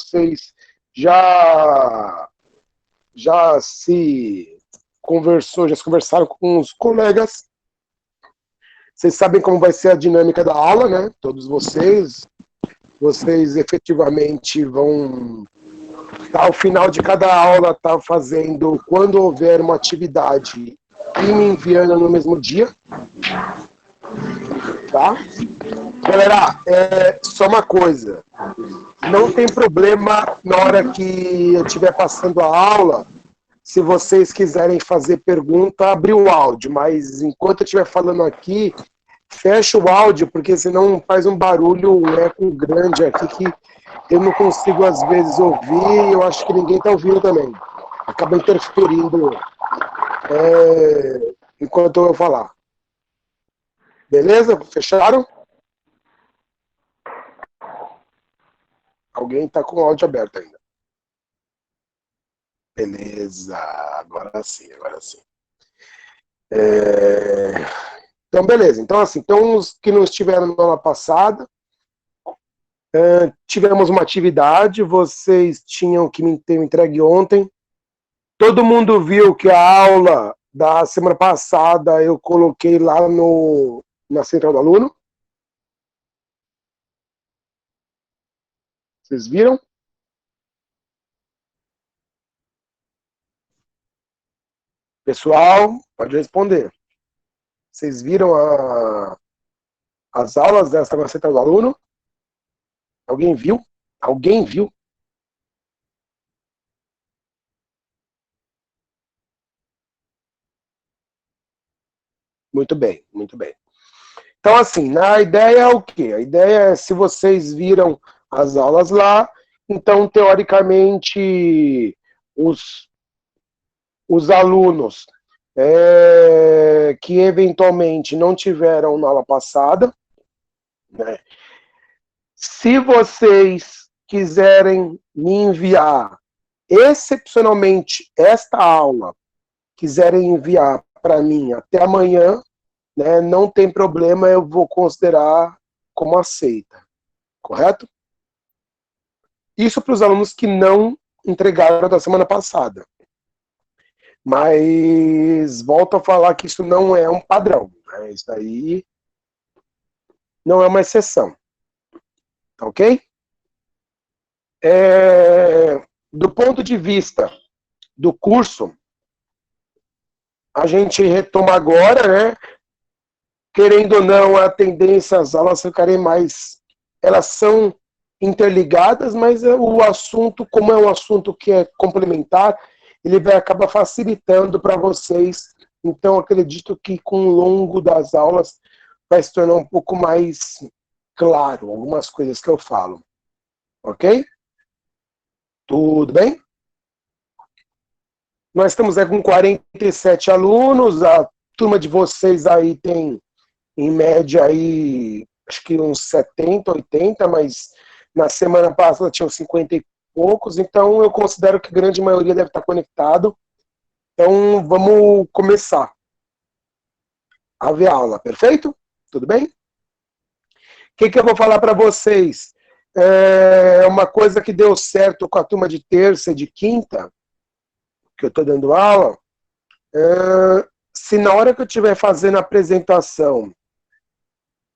vocês já se conversaram com os colegas. Vocês sabem como vai ser a dinâmica da aula, né? Todos vocês efetivamente vão, ao final de cada aula, estar fazendo, quando houver uma atividade, e me enviando no mesmo dia, tá? Galera, só uma coisa, não tem problema na hora que eu estiver passando a aula, se vocês quiserem fazer pergunta, abrir o áudio, mas enquanto eu estiver falando aqui, fecha o áudio, porque senão faz um barulho, um eco grande aqui que eu não consigo às vezes ouvir e eu acho que ninguém está ouvindo também. Acaba interferindo enquanto eu falar. Beleza? Fecharam? Alguém está com o áudio aberto ainda. Beleza, agora sim, agora sim. Então, beleza. Então, assim, então os que não estiveram na aula passada, tivemos uma atividade, vocês tinham que me ter entregue ontem. Todo mundo viu que a aula da semana passada eu coloquei lá na Central do Aluno? Vocês viram? Pessoal, pode responder. Vocês viram as aulas dessa na Central do Aluno? Alguém viu? Alguém viu? Muito bem, muito bem. Então, assim, a ideia é o quê? A ideia é, se vocês viram as aulas lá, então, teoricamente, os alunos que eventualmente não tiveram na aula passada, né? Se vocês quiserem me enviar excepcionalmente esta aula, quiserem enviar para mim até amanhã, né, não tem problema, eu vou considerar como aceita, correto? Isso para os alunos que não entregaram da semana passada. Mas volto a falar que isso não é um padrão, né? Isso aí não é uma exceção, tá ok? Do ponto de vista do curso, a gente retoma agora, né? Querendo ou não, a tendência, as aulas ficarem mais... Elas são interligadas, mas o assunto, como é um assunto que é complementar, ele vai acabar facilitando para vocês. Então, acredito que com o longo das aulas vai se tornar um pouco mais claro algumas coisas que eu falo. Ok? Tudo bem? Nós estamos aí com 47 alunos, a turma de vocês aí tem, em média, aí, acho que uns 70, 80, mas na semana passada tinham 50 e poucos, então eu considero que a grande maioria deve estar conectado. Então, vamos começar a ver a aula, perfeito? Tudo bem? O que eu vou falar para vocês? Uma coisa que deu certo com a turma de terça e de quinta, que eu estou dando aula, se na hora que eu estiver fazendo a apresentação,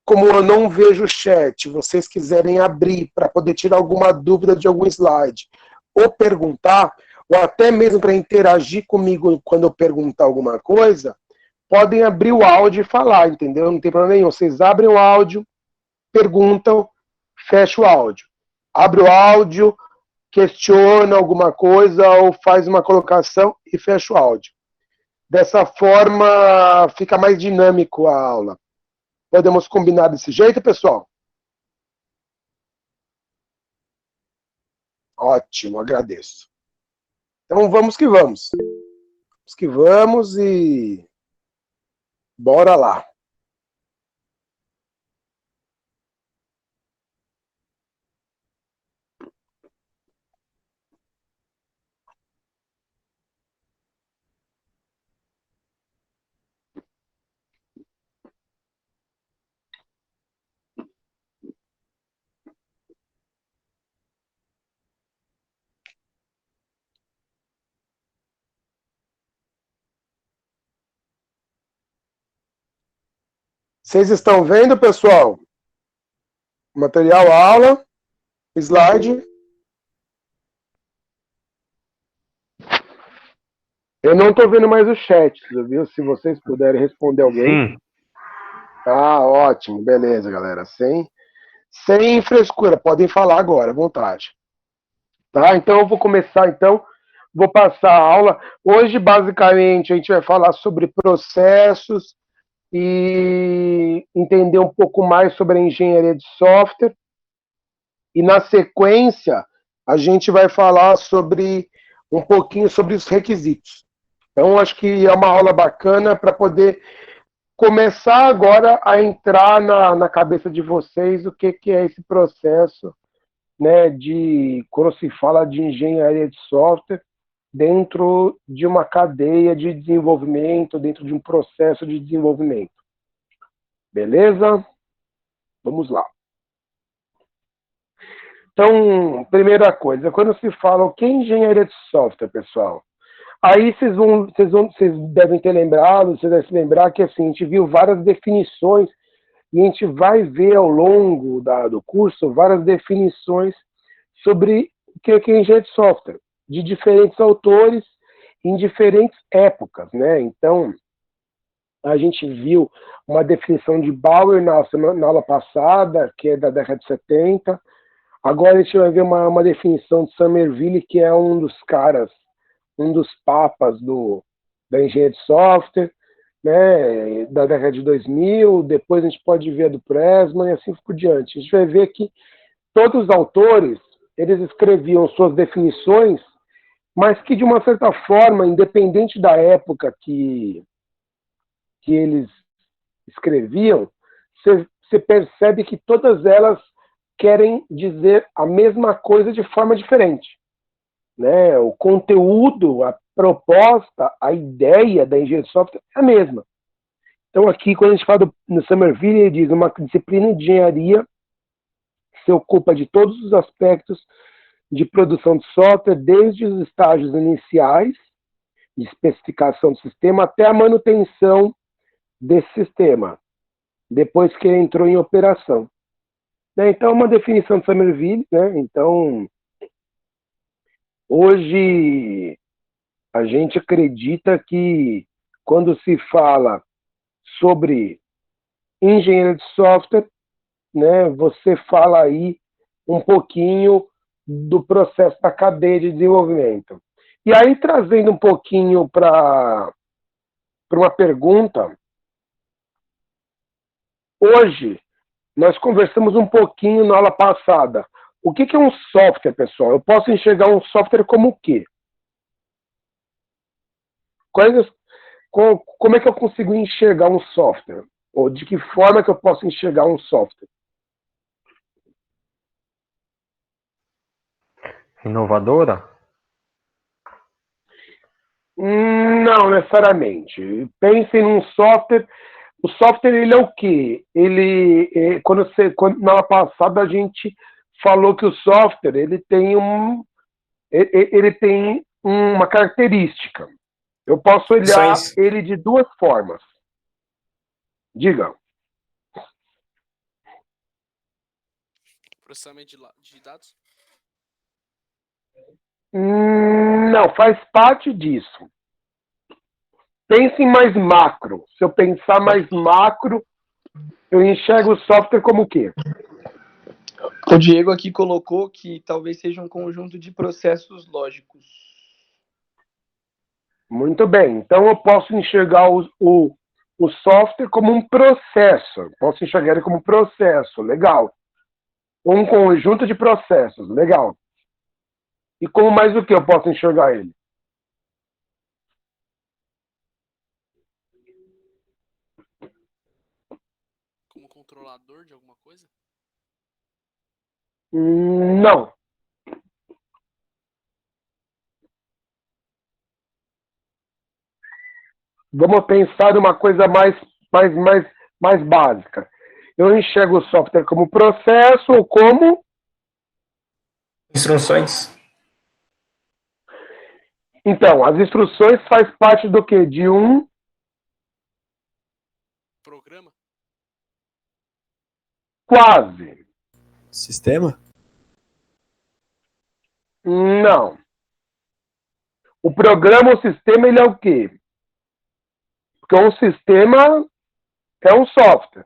como eu não vejo o chat, vocês quiserem abrir para poder tirar alguma dúvida de algum slide, ou perguntar, ou até mesmo para interagir comigo quando eu perguntar alguma coisa, podem abrir o áudio e falar, entendeu? Não tem problema nenhum. Vocês abrem o áudio, perguntam, fecha o áudio. Abre o áudio, questiona alguma coisa ou faz uma colocação e fecha o áudio. Dessa forma, fica mais dinâmico a aula. Podemos combinar desse jeito, pessoal? Ótimo, agradeço. Então vamos que vamos. Vamos que vamos e bora lá. Vocês estão vendo, pessoal? Material aula, slide. Eu não estou vendo mais o chat, viu? Se vocês puderem responder alguém. Sim. Ah, ótimo, beleza, galera. Sem frescura, podem falar agora, à vontade. Tá? Então eu vou começar, vou passar a aula. Hoje, basicamente, a gente vai falar sobre processos e entender um pouco mais sobre a engenharia de software. E na sequência, a gente vai falar sobre um pouquinho sobre os requisitos. Então, acho que é uma aula bacana para poder começar agora a entrar na cabeça de vocês o que é esse processo, né, de quando se fala de engenharia de software dentro de uma cadeia de desenvolvimento, dentro de um processo de desenvolvimento. Beleza? Vamos lá. Então, primeira coisa, quando se fala o que é engenharia de software, pessoal, aí vocês devem ter lembrado, vocês devem se lembrar que assim, a gente viu várias definições e a gente vai ver ao longo do curso várias definições sobre o que é engenharia de software, de diferentes autores em diferentes épocas, né? Então, a gente viu uma definição de Bauer na aula passada, que é da década de 70. Agora a gente vai ver uma definição de Somerville, que é um dos caras, um dos papas da engenharia de software, né, da década de 2000. Depois a gente pode ver a do Pressman e assim por diante. A gente vai ver que todos os autores, eles escreviam suas definições, mas que de uma certa forma, independente da época que eles escreviam, você percebe que todas elas querem dizer a mesma coisa de forma diferente. Né? O conteúdo, a proposta, a ideia da engenharia de software é a mesma. Então, aqui, quando a gente fala no Somerville, ele diz uma disciplina de engenharia que se ocupa de todos os aspectos de produção de software, desde os estágios iniciais, de especificação do sistema, até a manutenção desse sistema, depois que ele entrou em operação. Então, uma definição de Somerville, né? Então, hoje, a gente acredita que quando se fala sobre engenharia de software, né, você fala aí um pouquinho do processo da cadeia de desenvolvimento. E aí, trazendo um pouquinho para uma pergunta, hoje, nós conversamos um pouquinho na aula passada. O que é um software, pessoal? Eu posso enxergar um software como o quê? Como é que eu consigo enxergar um software? Ou de que forma que eu posso enxergar um software? Inovadora? Não necessariamente. Pensem num software. O software, ele é o quê? Na aula passada a gente falou que o software ele tem uma característica. Eu posso olhar ele de duas formas. Diga. Processamento de dados? Não, faz parte disso. Pense em mais macro. Se eu pensar mais macro, eu enxergo o software como o quê? O Diego aqui colocou que talvez seja um conjunto de processos lógicos. Muito bem. Então eu posso enxergar o software como um processo. Posso enxergar ele como um processo. Legal. Um conjunto de processos. Legal. E como mais o que eu posso enxergar ele? Como controlador de alguma coisa? Não. Vamos pensar numa coisa mais básica. Eu enxergo o software como processo ou como instruções. Então, as instruções faz parte do quê? De um programa? Quase. Sistema? Não. O programa, o sistema, ele é o quê? Porque um sistema é um software.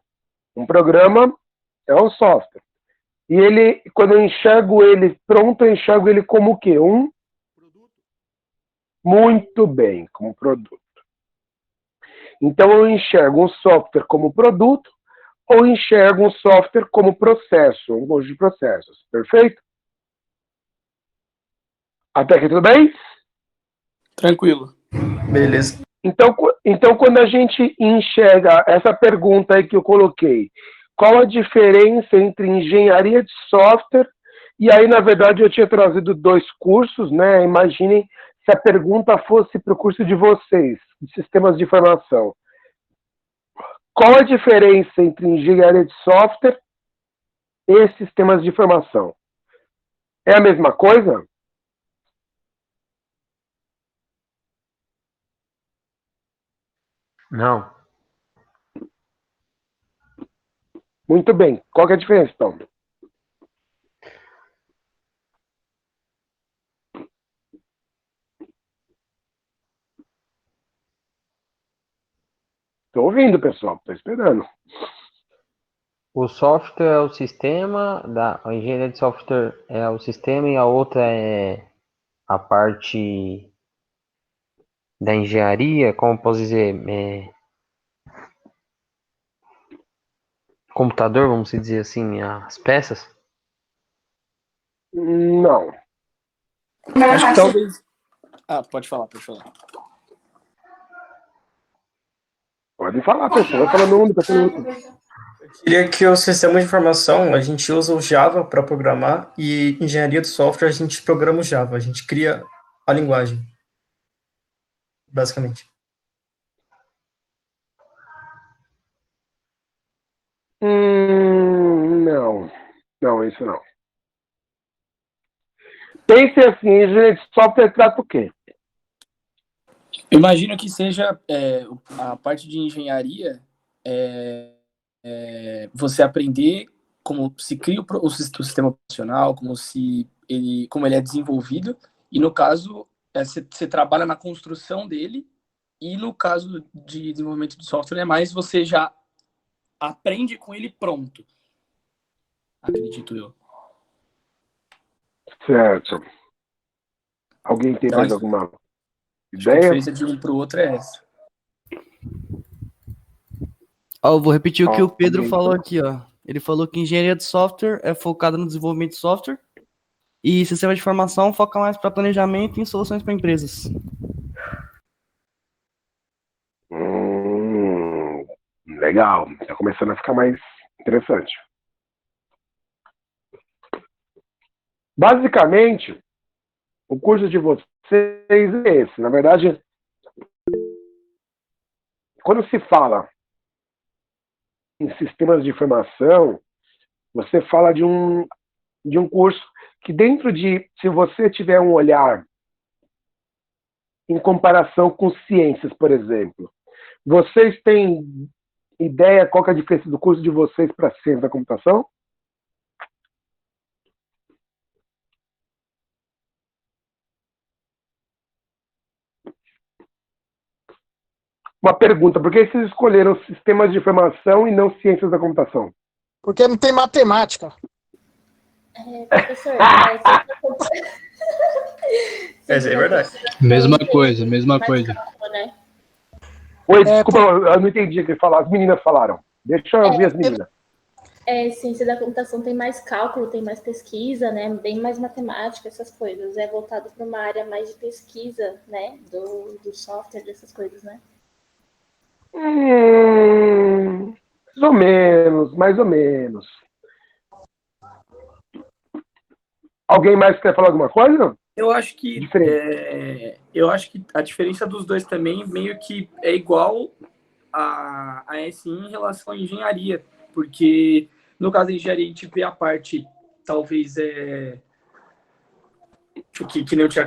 Um programa é um software. E ele, quando eu enxergo ele pronto, eu enxergo ele como o quê? Um produto. Muito bem, como produto. Então eu enxergo um software como produto ou enxergo um software como processo, um conjunto de processos. Perfeito? Até aqui tudo bem? Tranquilo. Beleza. Então, quando a gente enxerga essa pergunta aí que eu coloquei, qual a diferença entre engenharia de software e aí, na verdade, eu tinha trazido 2 cursos, né? Imaginem se a pergunta fosse para o curso de vocês, de sistemas de informação. Qual a diferença entre engenharia de software e sistemas de informação? É a mesma coisa? Não. Muito bem. Qual que é a diferença, então? Estou ouvindo, pessoal. Estou esperando. O software é o sistema, a engenharia de software é o sistema e a outra é a parte da engenharia, como posso dizer, computador, vamos dizer assim, as peças. Não. Acho que talvez... pode falar. Pode falar, pessoal. Vai falando um, depois outro. Queria que o sistema de informação, a gente usa o Java para programar e engenharia de software a gente programa o Java, a gente cria a linguagem, basicamente. Não. Não, isso não. Pense assim, engenharia de software trata o quê? Imagino que seja a parte de engenharia você aprender como se cria o sistema operacional, como ele é desenvolvido, e no caso, você trabalha na construção dele, e no caso de desenvolvimento de software, é mais você já aprende com ele pronto. Acredito eu. Certo. Alguém tem Então, mais alguma Acho que a ideia? diferença de um para o outro é essa. Eu vou repetir o que o Pedro alguém- falou aqui, ó. Ele falou que engenharia de software é focada no desenvolvimento de software e sistema de informação foca mais para planejamento e em soluções para empresas. Legal. Está começando a ficar mais interessante. Basicamente, o curso de vocês é esse. Na verdade, quando se fala em sistemas de informação, você fala de um curso que dentro de, se você tiver um olhar em comparação com ciências, por exemplo, vocês têm ideia qual que é a diferença do curso de vocês para ciência da computação? Uma pergunta, por que vocês escolheram sistemas de informação e não ciências da computação? Porque não tem matemática. Professor, Essa é verdade. Mesma coisa. Cálculo, né? Oi, desculpa, eu não entendi o que ele falou. As meninas falaram. Deixa eu ouvir as meninas. Ciência da computação tem mais cálculo, tem mais pesquisa, né? Bem mais matemática, essas coisas. É voltado para uma área mais de pesquisa, né? Do software, dessas coisas, né? Mais ou menos. Alguém mais quer falar alguma coisa? Eu acho que a diferença dos dois também meio que é igual a SI em relação à engenharia, porque no caso da engenharia a gente vê a parte, talvez,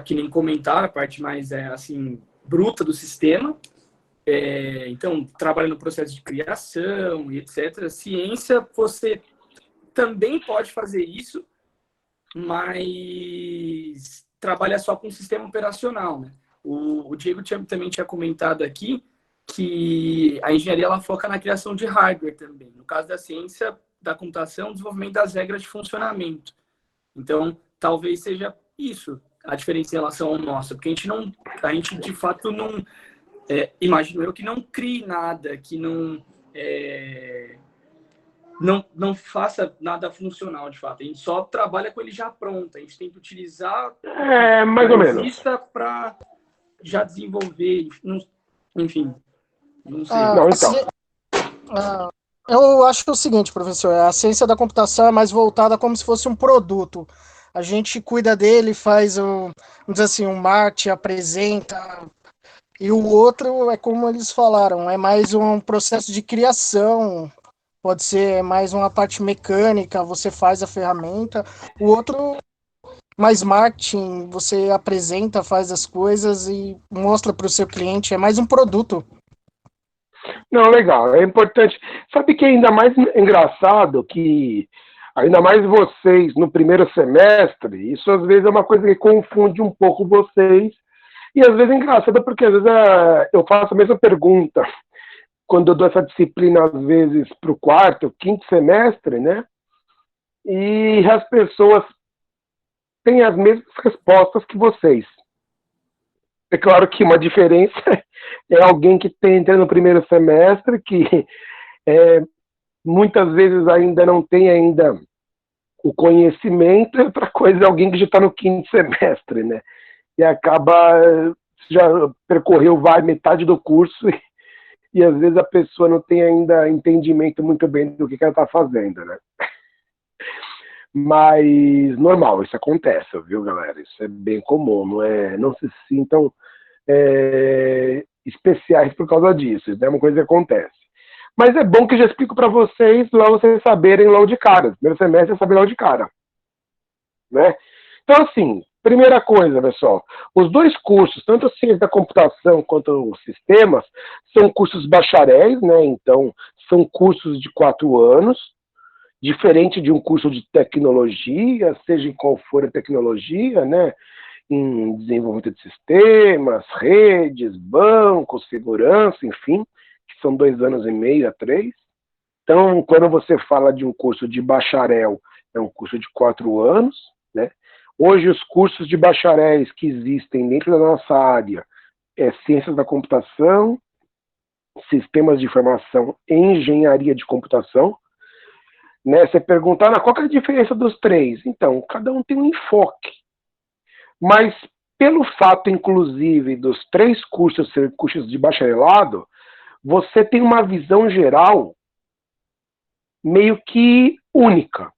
que nem comentaram, a parte mais, assim, bruta do sistema, então, trabalha no processo de criação e etc. Ciência, você também pode fazer isso, mas trabalha só com o sistema operacional, né? O Diego também tinha comentado aqui que a engenharia ela foca na criação de hardware também. No caso da ciência da computação, desenvolvimento das regras de funcionamento. Então, talvez seja isso a diferença em relação ao nosso, porque a gente de fato não, imagino eu que não crie nada, que não faça nada funcional, de fato. A gente só trabalha com ele já pronto. A gente tem que utilizar mais ou menos para já desenvolver, enfim, não sei. Não, então. Eu acho que é o seguinte, professor, a ciência da computação é mais voltada como se fosse um produto. A gente cuida dele, faz vamos dizer assim, um marketing, apresenta, e o outro é como eles falaram, é mais um processo de criação, pode ser mais uma parte mecânica, você faz a ferramenta, o outro mais marketing, você apresenta, faz as coisas e mostra para o seu cliente, é mais um produto. Não, legal, é importante. Sabe que é ainda mais engraçado que, ainda mais vocês no primeiro semestre, isso às vezes é uma coisa que confunde um pouco vocês, e às vezes é engraçado porque às vezes eu faço a mesma pergunta quando eu dou essa disciplina às vezes para o quarto, quinto semestre, né? E as pessoas têm as mesmas respostas que vocês. É claro que uma diferença é alguém que entra no primeiro semestre, que muitas vezes ainda não tem ainda o conhecimento, e outra coisa é alguém que já está no quinto semestre, né? E acaba, já percorreu metade do curso e às vezes a pessoa não tem ainda entendimento muito bem do que ela está fazendo, né? Mas normal, isso acontece, viu, galera? Isso é bem comum, não se sintam especiais por causa disso, isso é uma coisa que acontece. Mas é bom que eu já explico para vocês, lá vocês saberem logo de cara. Primeiro semestre é saber logo de cara, né? Então, assim, primeira coisa, pessoal, os dois cursos, tanto a ciência da computação quanto os sistemas, são cursos bacharéis, né? Então, são cursos de 4 anos, diferente de um curso de tecnologia, seja em qual for a tecnologia, né? Em desenvolvimento de sistemas, redes, bancos, segurança, enfim, que são 2 anos e meio a 3. Então, quando você fala de um curso de bacharel, é um curso de 4 anos, né? Hoje, os cursos de bacharéis que existem dentro da nossa área é ciências da computação, sistemas de informação e engenharia de computação. Né? Você perguntar, qual que é a diferença dos 3? Então, cada um tem um enfoque. Mas, pelo fato, inclusive, dos 3 cursos serem cursos de bacharelado, você tem uma visão geral meio que única. O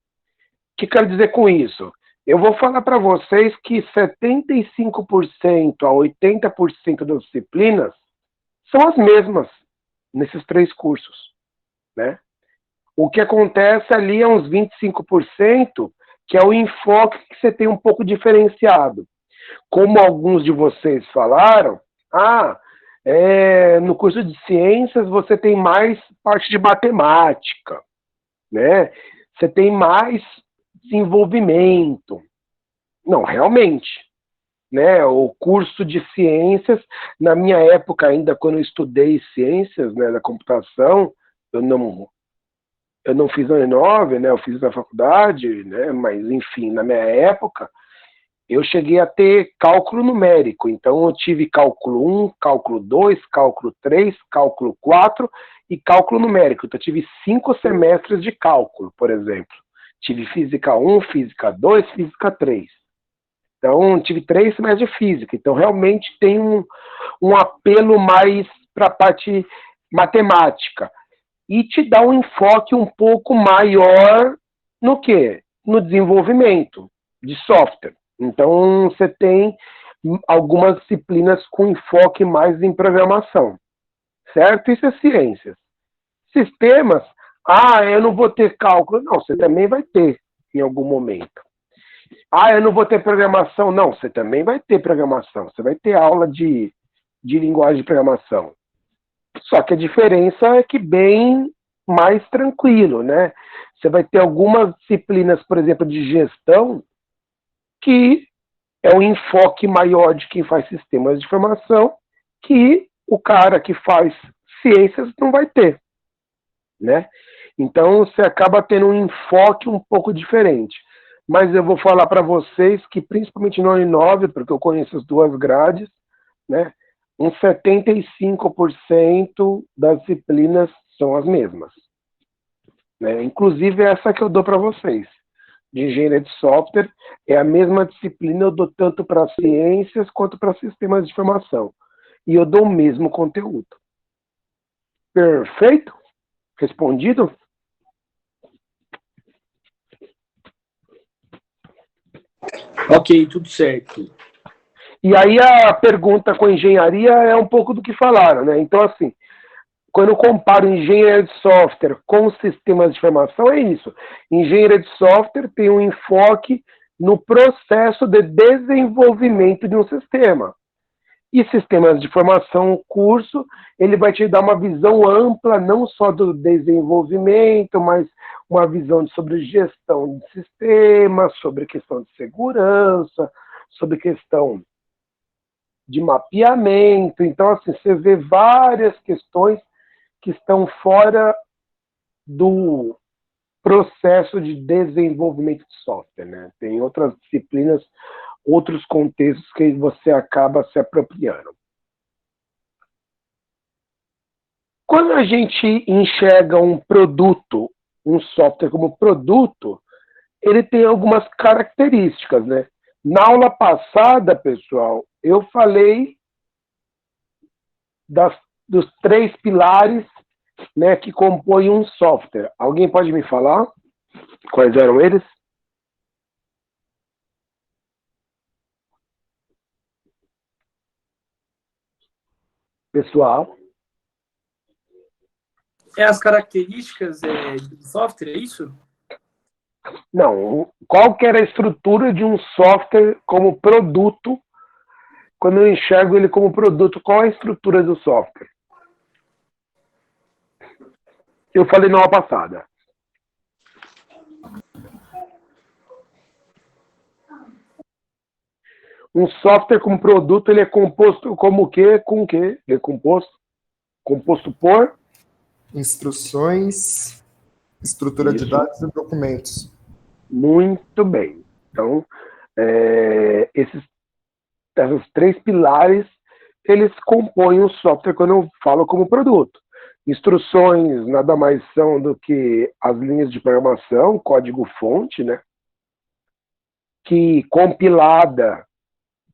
que quero dizer com isso? Eu vou falar para vocês que 75% a 80% das disciplinas são as mesmas nesses 3 cursos, né? O que acontece ali é uns 25%, que é o enfoque que você tem um pouco diferenciado. Como alguns de vocês falaram, no curso de ciências você tem mais parte de matemática, né? Você tem mais desenvolvimento. Não, realmente, né? O curso de ciências, na minha época ainda, quando eu estudei ciências, né, da computação, eu não fiz ano 9, né? Eu fiz na faculdade, né? Mas enfim, na minha época, eu cheguei a ter cálculo numérico. Então eu tive cálculo 1, cálculo 2, cálculo 3, cálculo 4 e cálculo numérico. Então eu tive 5 semestres de cálculo, por exemplo. Tive física 1, física 2, física 3. Então, tive 3 semestres de física. Então, realmente tem um apelo mais para a parte matemática. E te dá um enfoque um pouco maior no quê? No desenvolvimento de software. Então, você tem algumas disciplinas com enfoque mais em programação. Certo? Isso é ciências. Sistemas, eu não vou ter cálculo. Não, você também vai ter em algum momento. Eu não vou ter programação. Não, você também vai ter programação. Você vai ter aula de linguagem de programação. Só que a diferença é que bem mais tranquilo, né? Você vai ter algumas disciplinas, por exemplo, de gestão, que é um enfoque maior de quem faz sistemas de informação, que o cara que faz ciências não vai ter, né? Então você acaba tendo um enfoque um pouco diferente. Mas eu vou falar para vocês que, principalmente no Uninove, porque eu conheço as duas grades, né? Uns 75% das disciplinas são as mesmas, né? Inclusive essa que eu dou para vocês, de engenharia de software, é a mesma disciplina, eu dou tanto para ciências quanto para sistemas de informação. E eu dou o mesmo conteúdo. Perfeito? Respondido? Ok, tudo certo. E aí a pergunta com engenharia é um pouco do que falaram, né? Então, assim, quando eu comparo engenharia de software com sistemas de informação, é isso. Engenharia de software tem um enfoque no processo de desenvolvimento de um sistema. E sistemas de informação, o curso, ele vai te dar uma visão ampla, não só do desenvolvimento, mas uma visão sobre gestão de sistemas, sobre questão de segurança, sobre questão de mapeamento. Então, assim, você vê várias questões que estão fora do processo de desenvolvimento de software, né? Tem outras disciplinas, outros contextos que você acaba se apropriando. Quando a gente enxerga um produto, um software como produto, ele tem algumas características, né? Na aula passada, pessoal, eu falei dos 3 pilares, né, que compõem um software. Alguém pode me falar quais eram eles? Pessoal? É as características do software, é isso? Não. Qual que era a estrutura de um software como produto? Quando eu enxergo ele como produto, qual é a estrutura do software? Eu falei na aula passada. Um software como produto, ele é composto como o quê? Com o quê? Ele é composto por instruções, estrutura de dados e documentos. Muito bem. Então, esses 3 pilares, eles compõem o software quando eu falo como produto. Instruções nada mais são do que as linhas de programação, código-fonte, né? Que compilada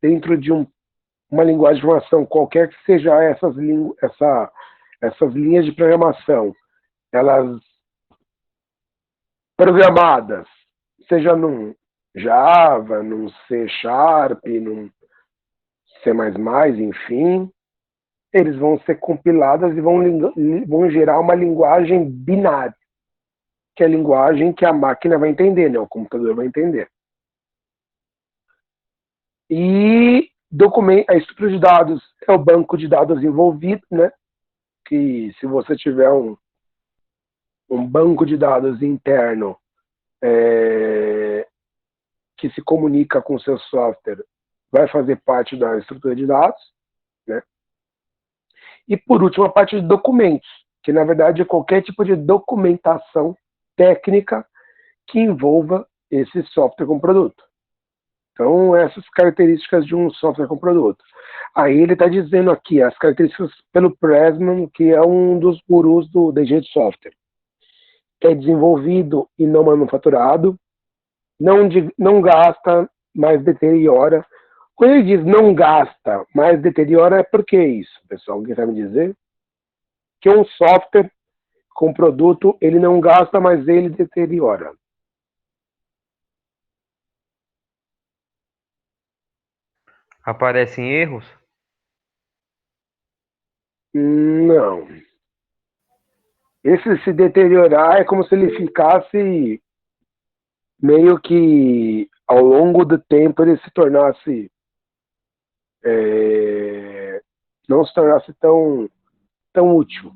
dentro de uma linguagem de programação, qualquer que seja essas linhas de programação, elas programadas, seja num Java, num C Sharp, num C++, enfim, eles vão ser compiladas e vão gerar uma linguagem binária, que é a linguagem que a máquina vai entender, né? O computador vai entender. E a estrutura de dados é o banco de dados envolvido, né? Que se você tiver um banco de dados interno que se comunica com o seu software, vai fazer parte da estrutura de dados, né? E por último, a parte de documentos, que na verdade é qualquer tipo de documentação técnica que envolva esse software como produto. Então, essas características de um software com produto. Aí ele está dizendo aqui as características pelo Pressman, que é um dos gurus da engenharia de software. É desenvolvido e não manufaturado, não gasta, mas deteriora. Quando ele diz não gasta, mas deteriora, é por que isso, pessoal? Alguém sabe me dizer? Que um software com produto, ele não gasta, mas ele deteriora. Aparecem erros? Não. Esse se deteriorar é como se ele ficasse meio que ao longo do tempo ele se tornasse não se tornasse tão útil,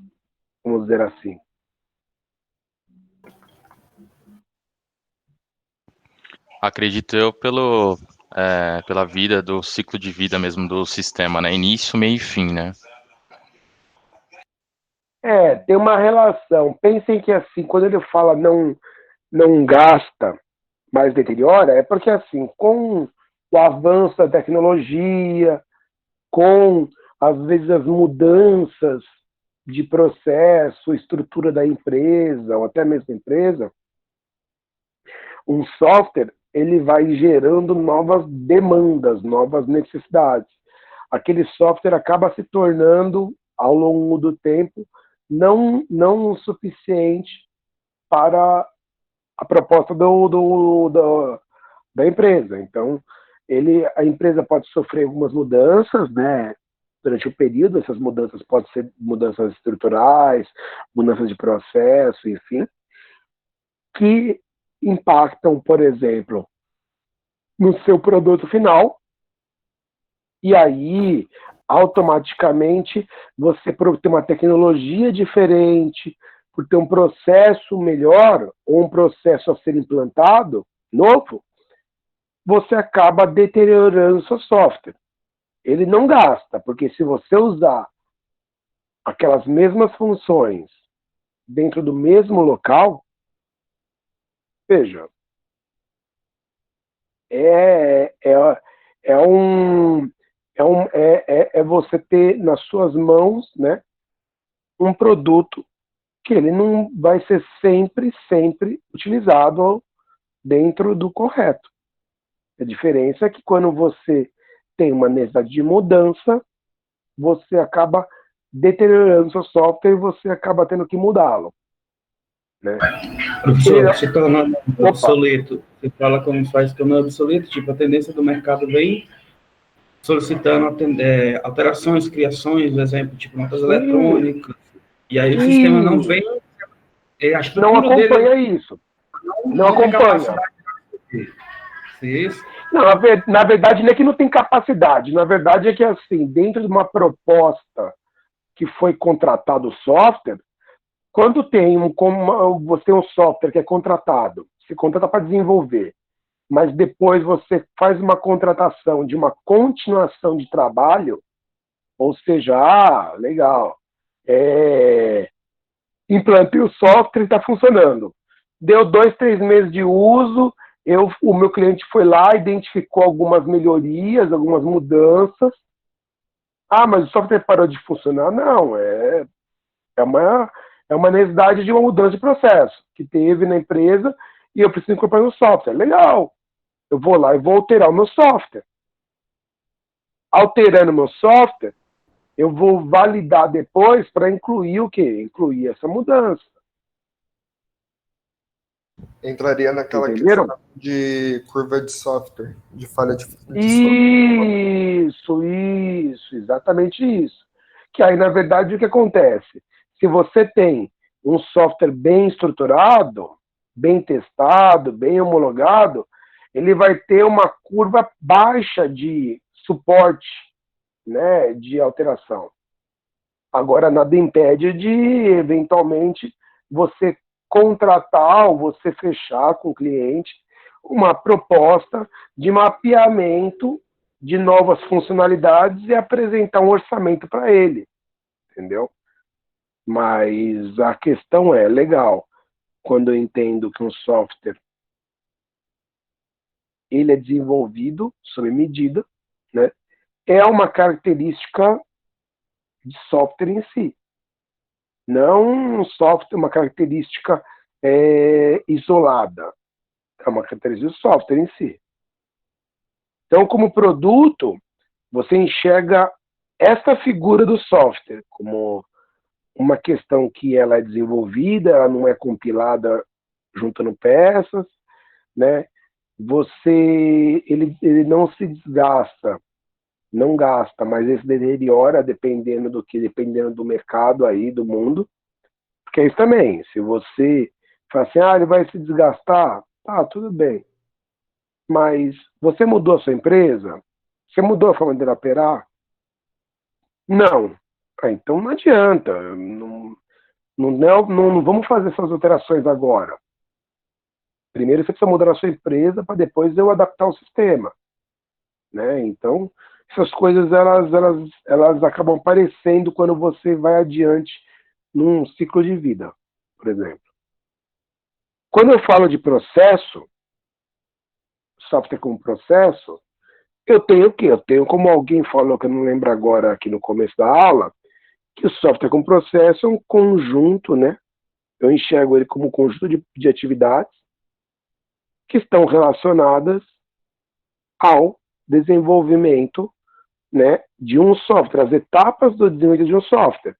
vamos dizer assim. Acredito eu pela vida, do ciclo de vida mesmo do sistema, né? Início, meio e fim, né? Tem uma relação. Pensem que assim, quando ele fala não gasta, mas deteriora, é porque assim, com o avanço da tecnologia, com às vezes as mudanças de processo, estrutura da empresa, ou até mesmo da empresa, um software ele vai gerando novas demandas, novas necessidades. Aquele software acaba se tornando, ao longo do tempo, não o suficiente para a proposta da empresa. Então, a empresa pode sofrer algumas mudanças, né? Durante o período, essas mudanças podem ser mudanças estruturais, mudanças de processo, enfim, que impactam, por exemplo, no seu produto final, e aí, automaticamente, você, por ter uma tecnologia diferente, por ter um processo melhor, ou um processo a ser implantado, novo, você acaba deteriorando o seu software. Ele não gasta, porque se você usar aquelas mesmas funções dentro do mesmo local, veja, é, é, é você ter nas suas mãos, né, um produto que ele não vai ser sempre utilizado dentro do correto. A diferença é que quando você tem uma necessidade de mudança, você acaba deteriorando seu software e você acaba tendo que mudá-lo. Né? Professor, se tornando obsoleto, você fala como faz tornando obsoleto, tipo, a tendência do mercado vem solicitando alterações, criações, por exemplo, tipo notas eletrônicas, e aí o sistema não vem, a estrutura não acompanha dele, isso. Não acompanha. Não, na verdade, não é que não tem capacidade. Na verdade, é que, assim, dentro de uma proposta que foi contratado o software, quando você tem um software que é contratado, se contrata para desenvolver, mas depois você faz uma contratação de uma continuação de trabalho, ou seja, legal, implantei o software e está funcionando. Deu 2, 3 meses de uso, o meu cliente foi lá, identificou algumas melhorias, algumas mudanças. Ah, mas o software parou de funcionar? Não, é uma necessidade de uma mudança de processo que teve na empresa e eu preciso incorporar no software. Legal, eu vou lá e vou alterar o meu software. Alterando o meu software, eu vou validar depois para incluir o quê? Incluir essa mudança. Entraria naquela Entenderam? questão de curva de software, de falha de software. Isso, exatamente isso. Que aí, na verdade, o que acontece? Se você tem um software bem estruturado, bem testado, bem homologado, ele vai ter uma curva baixa de suporte, né, de alteração. Agora, nada impede de, eventualmente, você contratar ou você fechar com o cliente uma proposta de mapeamento de novas funcionalidades e apresentar um orçamento para ele, entendeu? Mas a questão é, legal, quando eu entendo que um software ele é desenvolvido sob medida, né? É uma característica de software em si. Não um software, uma característica isolada. É uma característica do software em si. Então, como produto, você enxerga esta figura do software como uma questão que ela é desenvolvida, ela não é compilada juntando peças, né? Ele não se desgasta, não gasta, mas ele se deteriora dependendo do mercado aí, do mundo. Porque é isso também, se você fala assim, ele vai se desgastar, tá, tudo bem. Mas você mudou a sua empresa? Você mudou a forma de operar? Não. Então não adianta. Não vamos fazer essas alterações agora. Primeiro você precisa mudar a sua empresa para depois eu adaptar o sistema, né? Então, essas coisas elas acabam aparecendo quando você vai adiante num ciclo de vida, por exemplo. Quando eu falo de processo, software como processo, eu tenho o quê? Eu tenho, como alguém falou, que eu não lembro agora aqui no começo da aula, que o software como processo é um conjunto, né? Eu enxergo ele como um conjunto de atividades que estão relacionadas ao desenvolvimento, né, de um software, as etapas do desenvolvimento de um software.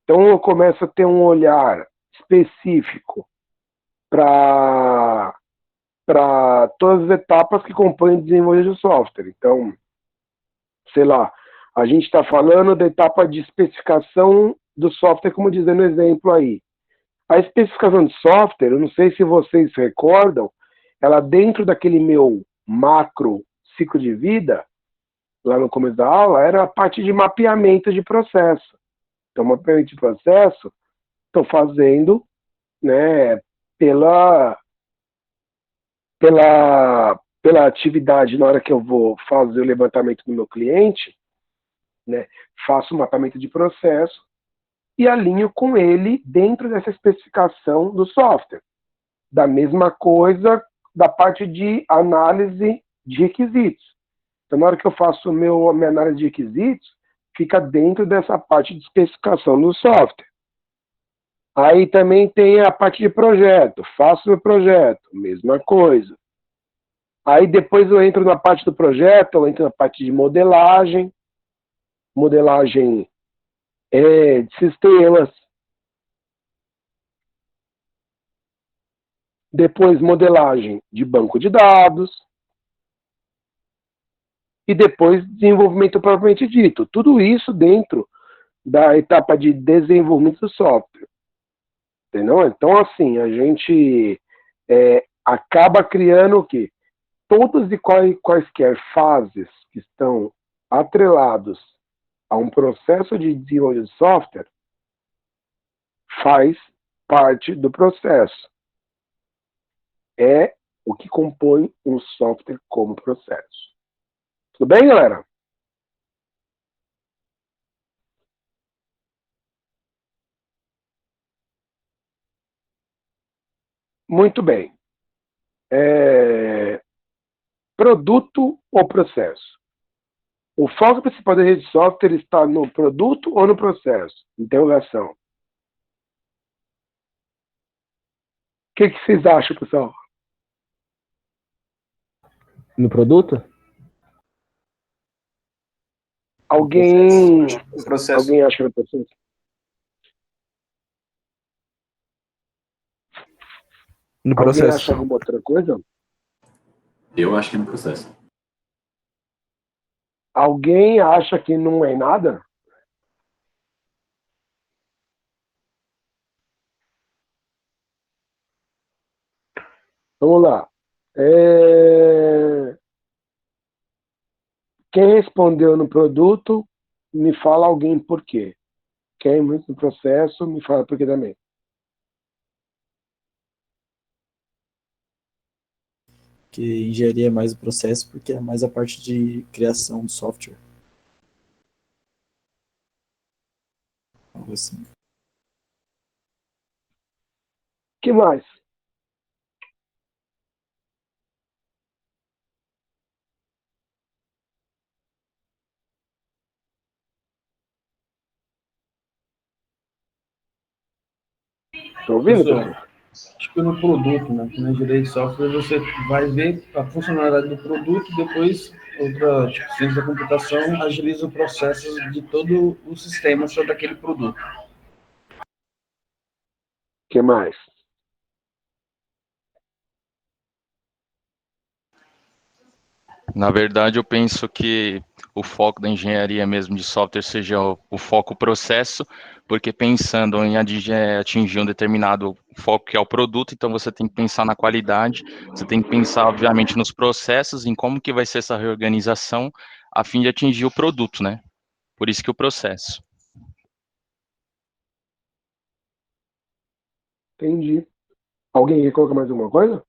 Então eu começo a ter um olhar específico para todas as etapas que compõem o desenvolvimento de software. Então, sei lá, a gente está falando da etapa de especificação do software, como dizendo exemplo aí. A especificação de software, eu não sei se vocês se recordam, ela dentro daquele meu macro ciclo de vida, lá no começo da aula, era a parte de mapeamento de processo. Então, mapeamento de processo, estou fazendo, né, pela atividade, na hora que eu vou fazer o levantamento do meu cliente, né, faço o mapeamento de processo e alinho com ele dentro dessa especificação do software. Da mesma coisa da parte de análise de requisitos. Então, na hora que eu faço minha análise de requisitos, fica dentro dessa parte de especificação do software. Aí também tem a parte de projeto. Faço meu projeto, mesma coisa. Aí depois eu entro na parte do projeto, eu entro na parte de modelagem de sistemas. Depois modelagem de banco de dados. E depois desenvolvimento propriamente dito. Tudo isso dentro da etapa de desenvolvimento do software. Entendeu? Então, assim, a gente acaba criando o quê? Todas e quaisquer fases que estão atrelados a um processo de desenvolvimento de software faz parte do processo. É o que compõe um software como processo. Tudo bem, galera? Muito bem. Produto ou processo? O foco principal da rede de software está no produto ou no processo? Interrogação. O que vocês acham, pessoal? No produto? Alguém O processo. alguém acha que é no processo? No Alguém processo. acha alguma outra coisa? Eu acho que é no processo. Alguém acha que não é nada? Vamos lá. Quem respondeu no produto, me fala alguém por quê. Quem é muito no processo, me fala por quê também. Que engenharia é mais o processo, porque é mais a parte de criação do software. Algo assim. Que mais? Estão ouvindo, Professor, pessoal? acho que no produto, né? Que na engenharia de software você vai ver a funcionalidade do produto, depois outra, tipo, ciência da computação agiliza o processo de todo o sistema só daquele produto. Que mais? Na verdade, eu penso que o foco da engenharia mesmo de software seja o foco processo, porque pensando em atingir um determinado foco que é o produto, então você tem que pensar na qualidade, você tem que pensar, obviamente, nos processos, em como que vai ser essa reorganização, a fim de atingir o produto, né? Por isso que o processo. Entendi. Alguém quer colocar mais alguma coisa?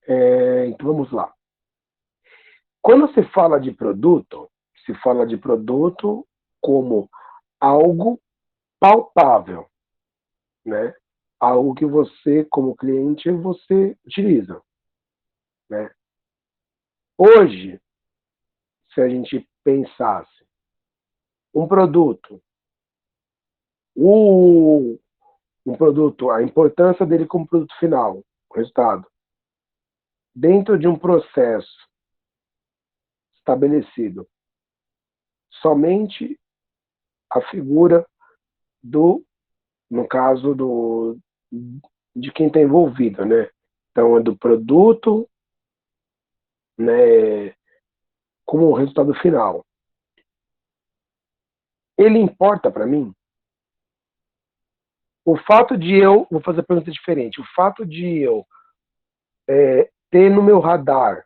Então vamos lá. Quando se fala de produto, se fala de produto como algo palpável, né? Algo que você, como cliente, você utiliza, né? Hoje, se a gente pensasse um produto, um produto, a importância dele como produto final, o resultado, dentro de um processo estabelecido, somente a figura no caso de quem está envolvido, né? Então, é do produto, né, como resultado final. Ele importa para mim? O fato de vou fazer a pergunta diferente, o fato de eu ter no meu radar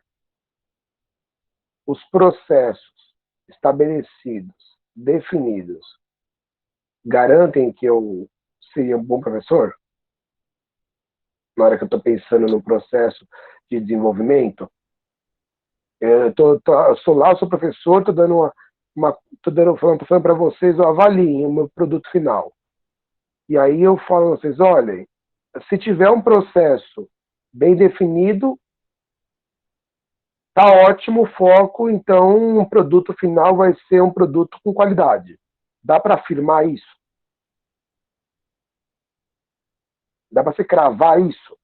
os processos estabelecidos, definidos, garantem que eu seria um bom professor? Na hora que eu estou pensando no processo de desenvolvimento, eu sou lá, sou professor, estou dando falando para vocês, avaliem o meu produto final. E aí eu falo a vocês, olhem, se tiver um processo bem definido, tá ótimo o foco, então um produto final vai ser um produto com qualidade. Dá para afirmar isso? Dá para você cravar isso?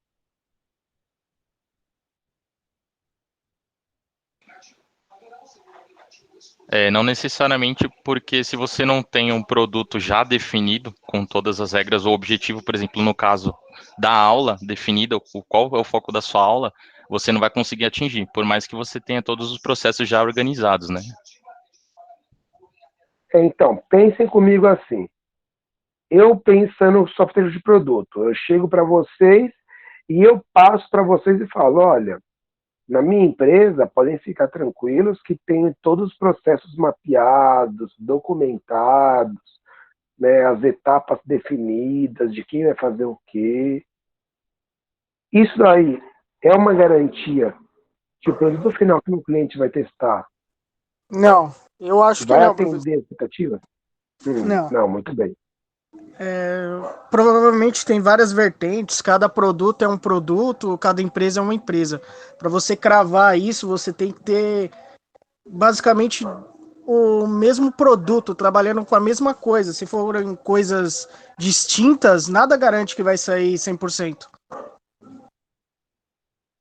Não necessariamente, porque se você não tem um produto já definido, com todas as regras ou objetivo, por exemplo, no caso da aula definida, qual é o foco da sua aula, você não vai conseguir atingir, por mais que você tenha todos os processos já organizados, né? Então, pensem comigo assim. Eu pensando no software de produto, eu chego para vocês e eu passo para vocês e falo, olha, na minha empresa, podem ficar tranquilos que tem todos os processos mapeados, documentados, né, as etapas definidas de quem vai fazer o quê. Isso daí é uma garantia que o produto final que o cliente vai testar Não, eu acho que vai não, professor. atender a expectativa? Não. Não, muito bem. Provavelmente tem várias vertentes, cada produto é um produto, cada empresa é uma empresa. Para você cravar isso, você tem que ter basicamente o mesmo produto, trabalhando com a mesma coisa. Se forem coisas distintas, nada garante que vai sair 100%.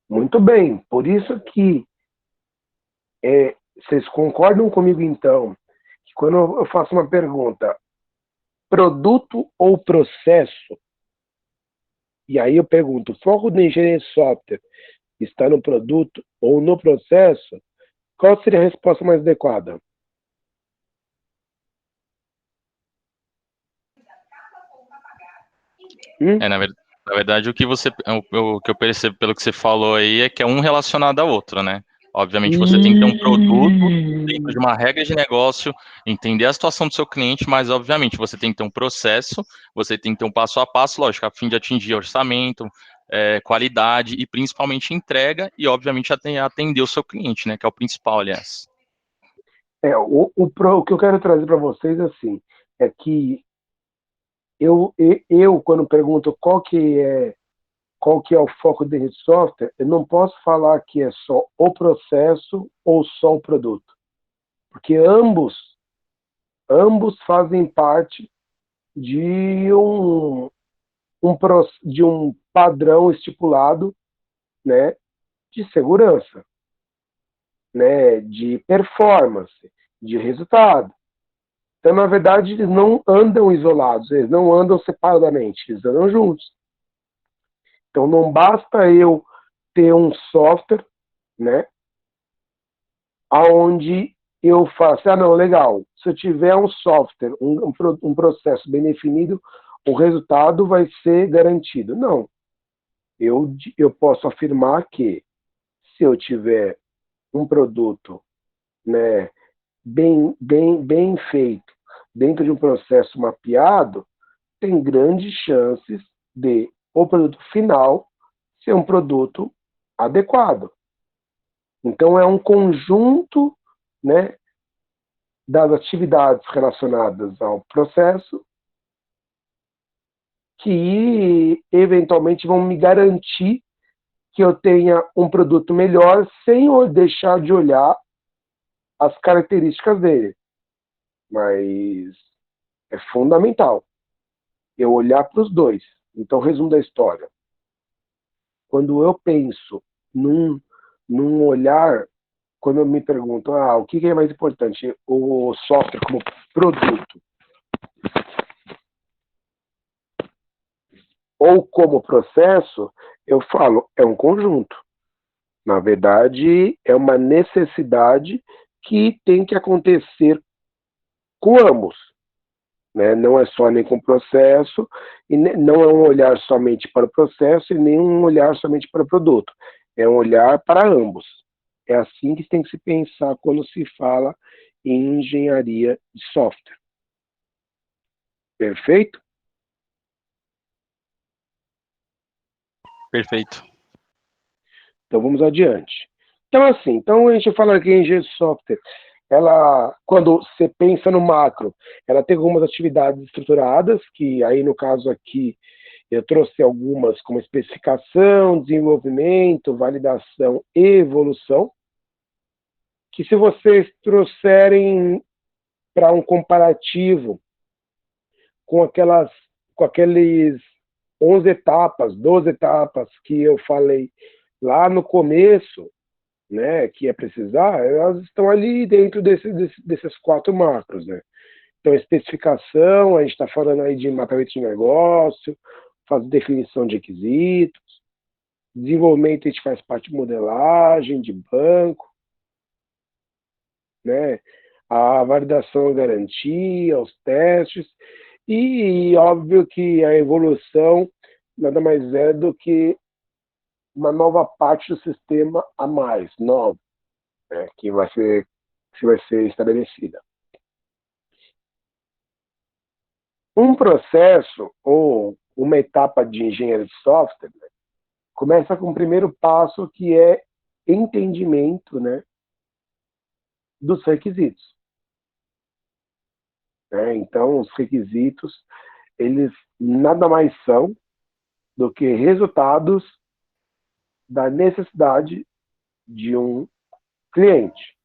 Muito bem. Por isso que vocês concordam comigo, então, que quando eu faço uma pergunta, produto ou processo? E aí eu pergunto, o foco da engenharia de software está no produto ou no processo? Qual seria a resposta mais adequada? Na verdade, o que eu percebo pelo que você falou aí é que é um relacionado ao outro, né? Obviamente, você tem que ter um produto dentro de uma regra de negócio, entender a situação do seu cliente, mas, obviamente, você tem que ter um processo, você tem que ter um passo a passo, lógico, a fim de atingir orçamento, qualidade e, principalmente, entrega e, obviamente, atender o seu cliente, né? Que é o principal, aliás. O que eu quero trazer para vocês, assim, é que eu, quando pergunto qual que é o foco de software, eu não posso falar que é só o processo ou só o produto. Porque ambos fazem parte de um padrão estipulado, né, de segurança, né, de performance, de resultado. Então, na verdade, eles não andam isolados, eles não andam separadamente, eles andam juntos. Então, não basta eu ter um software, né, aonde eu faço, não, legal, se eu tiver um software, um processo bem definido, o resultado vai ser garantido. Não. Eu posso afirmar que se eu tiver um produto, né, bem feito, dentro de um processo mapeado, tem grandes chances de o produto final ser um produto adequado. Então, é um conjunto, né, das atividades relacionadas ao processo que, eventualmente, vão me garantir que eu tenha um produto melhor sem eu deixar de olhar as características dele. Mas é fundamental eu olhar para os dois. Então, resumo da história. Quando eu penso num olhar, quando me perguntam, o que é mais importante, o software como produto ou como processo, eu falo, é um conjunto. Na verdade, é uma necessidade que tem que acontecer com ambos. Né? Não é só nem com o processo, e não é um olhar somente para o processo e nem um olhar somente para o produto. É um olhar para ambos. É assim que tem que se pensar quando se fala em engenharia de software. Perfeito? Perfeito. Então vamos adiante. Então assim, a gente fala que a engenharia de software, ela, quando você pensa no macro, ela tem algumas atividades estruturadas, que aí no caso aqui eu trouxe algumas como especificação, desenvolvimento, validação e evolução, que se vocês trouxerem para um comparativo com aqueles 11 etapas, 12 etapas que eu falei lá no começo, né, que é precisar, elas estão ali dentro desses 4 macros, né? Então, especificação, a gente está falando aí de mapeamento de negócio, fazer definição de requisitos, desenvolvimento, a gente faz parte de modelagem, de banco, né? A validação e garantia, os testes, e óbvio que a evolução nada mais é do que uma nova parte do sistema a mais, nova, né, que vai ser estabelecida. Um processo ou uma etapa de engenharia de software, né, começa com o primeiro passo, que é entendimento, né, dos requisitos. Né? Então, os requisitos, eles nada mais são do que resultados da necessidade de um cliente.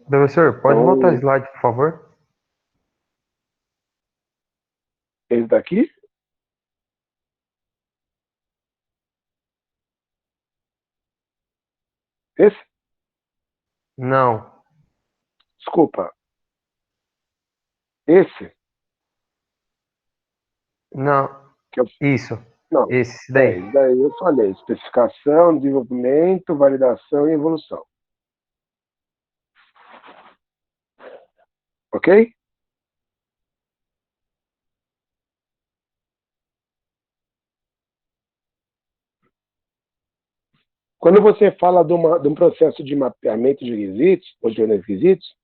Professor, pode voltar o slide, por favor? Esse daqui? Esse? Não. Desculpa. Esse? Não. Isso. Não. Esse daí. Esse daí eu falei. Especificação, desenvolvimento, validação e evolução. Ok? Quando você fala de um processo de mapeamento de requisitos, ou de requisitos,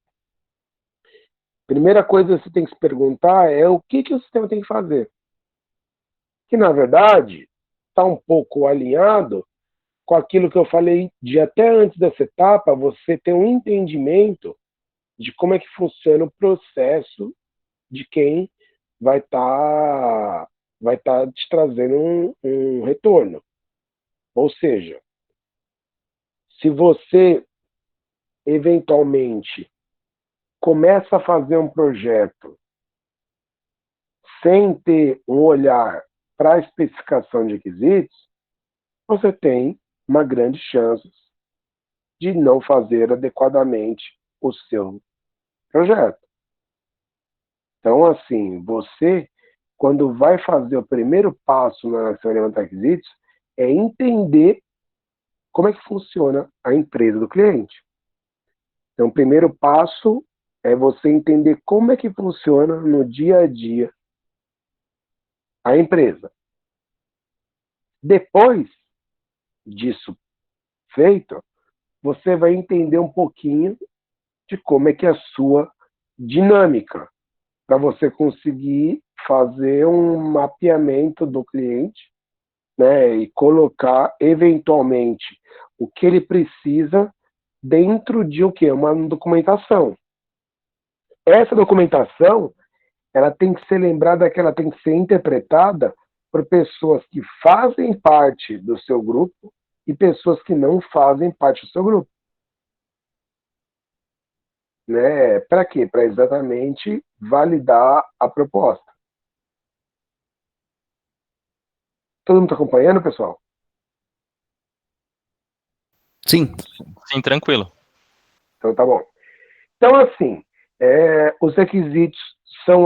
a primeira coisa que você tem que se perguntar é o que o sistema tem que fazer. Que, na verdade, está um pouco alinhado com aquilo que eu falei de até antes dessa etapa, você ter um entendimento de como é que funciona o processo de quem vai estar te trazendo um retorno. Ou seja, se você eventualmente começa a fazer um projeto sem ter um olhar para a especificação de requisitos, você tem uma grande chance de não fazer adequadamente o seu projeto. Então, assim, você, quando vai fazer o primeiro passo na seu levantar requisitos, é entender como é que funciona a empresa do cliente. Então, o primeiro passo é você entender como é que funciona no dia a dia a empresa. Depois disso feito, você vai entender um pouquinho de como é que é a sua dinâmica, para você conseguir fazer um mapeamento do cliente, né, e colocar eventualmente o que ele precisa dentro de o quê? Uma documentação. Essa documentação, ela tem que ser lembrada que ela tem que ser interpretada por pessoas que fazem parte do seu grupo e pessoas que não fazem parte do seu grupo. Né? Para quê? Para exatamente validar a proposta. Todo mundo está acompanhando, pessoal? Sim. Sim, tranquilo. Então tá bom. Então, assim, os requisitos são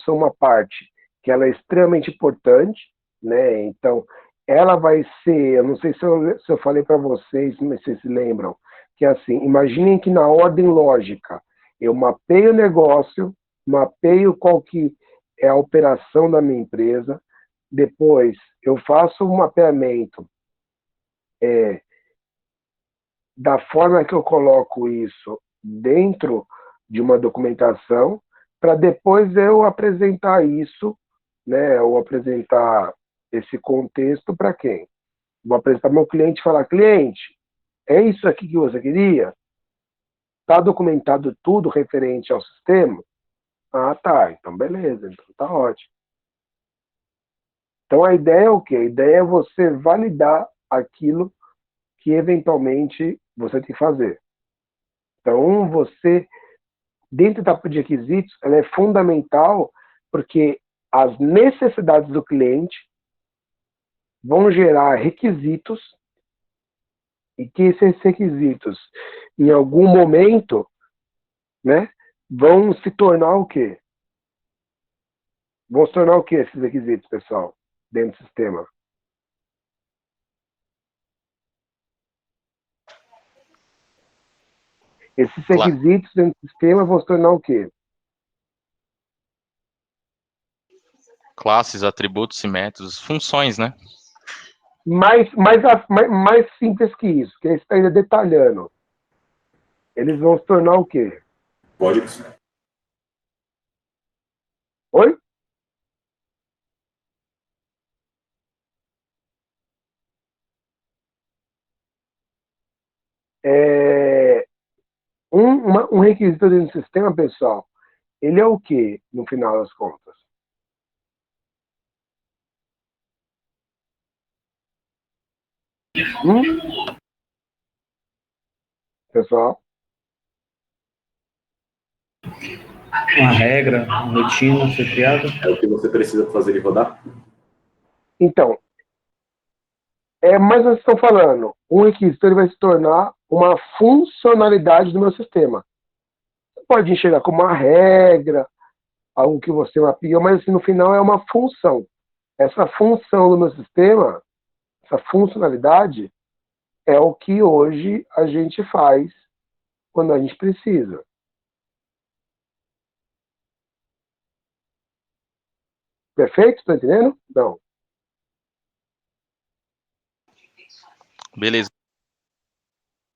são uma parte que ela é extremamente importante, né? Então, ela vai ser, eu não sei se eu falei para vocês, mas vocês se lembram, que assim, imaginem que na ordem lógica, eu mapeio o negócio, mapeio qual que é a operação da minha empresa, depois eu faço um mapeamento da forma que eu coloco isso dentro de uma documentação, para depois eu apresentar isso, né, ou apresentar esse contexto para quem? Vou apresentar para o meu cliente e falar, cliente, é isso aqui que você queria? Está documentado tudo referente ao sistema? Ah, tá, então beleza, então tá ótimo. Então a ideia é o quê? A ideia é você validar aquilo que eventualmente você tem que fazer. Então, você, dentro da etapa de requisitos, ela é fundamental porque as necessidades do cliente vão gerar requisitos e que esses requisitos, em algum momento, né, vão se tornar o quê? Vão se tornar o quê esses requisitos, pessoal, dentro do sistema? Esses requisitos dentro do sistema vão se tornar o quê? Classes, atributos e métodos, funções, né? Mais simples que isso, que eles estão ainda detalhando. Eles vão se tornar o quê? Códigos. Oi? Um requisito dentro do sistema, pessoal, ele é o quê, no final das contas? Pessoal? Uma regra, uma rotina a ser criada. É o que você precisa fazer ele rodar? Então, mas nós estamos falando, um requisito ele vai se tornar uma funcionalidade do meu sistema. Você pode enxergar como uma regra, algo que você mapeou, mas assim, no final é uma função. Essa função do meu sistema, essa funcionalidade, é o que hoje a gente faz quando a gente precisa. Perfeito? Está entendendo? Não. Beleza.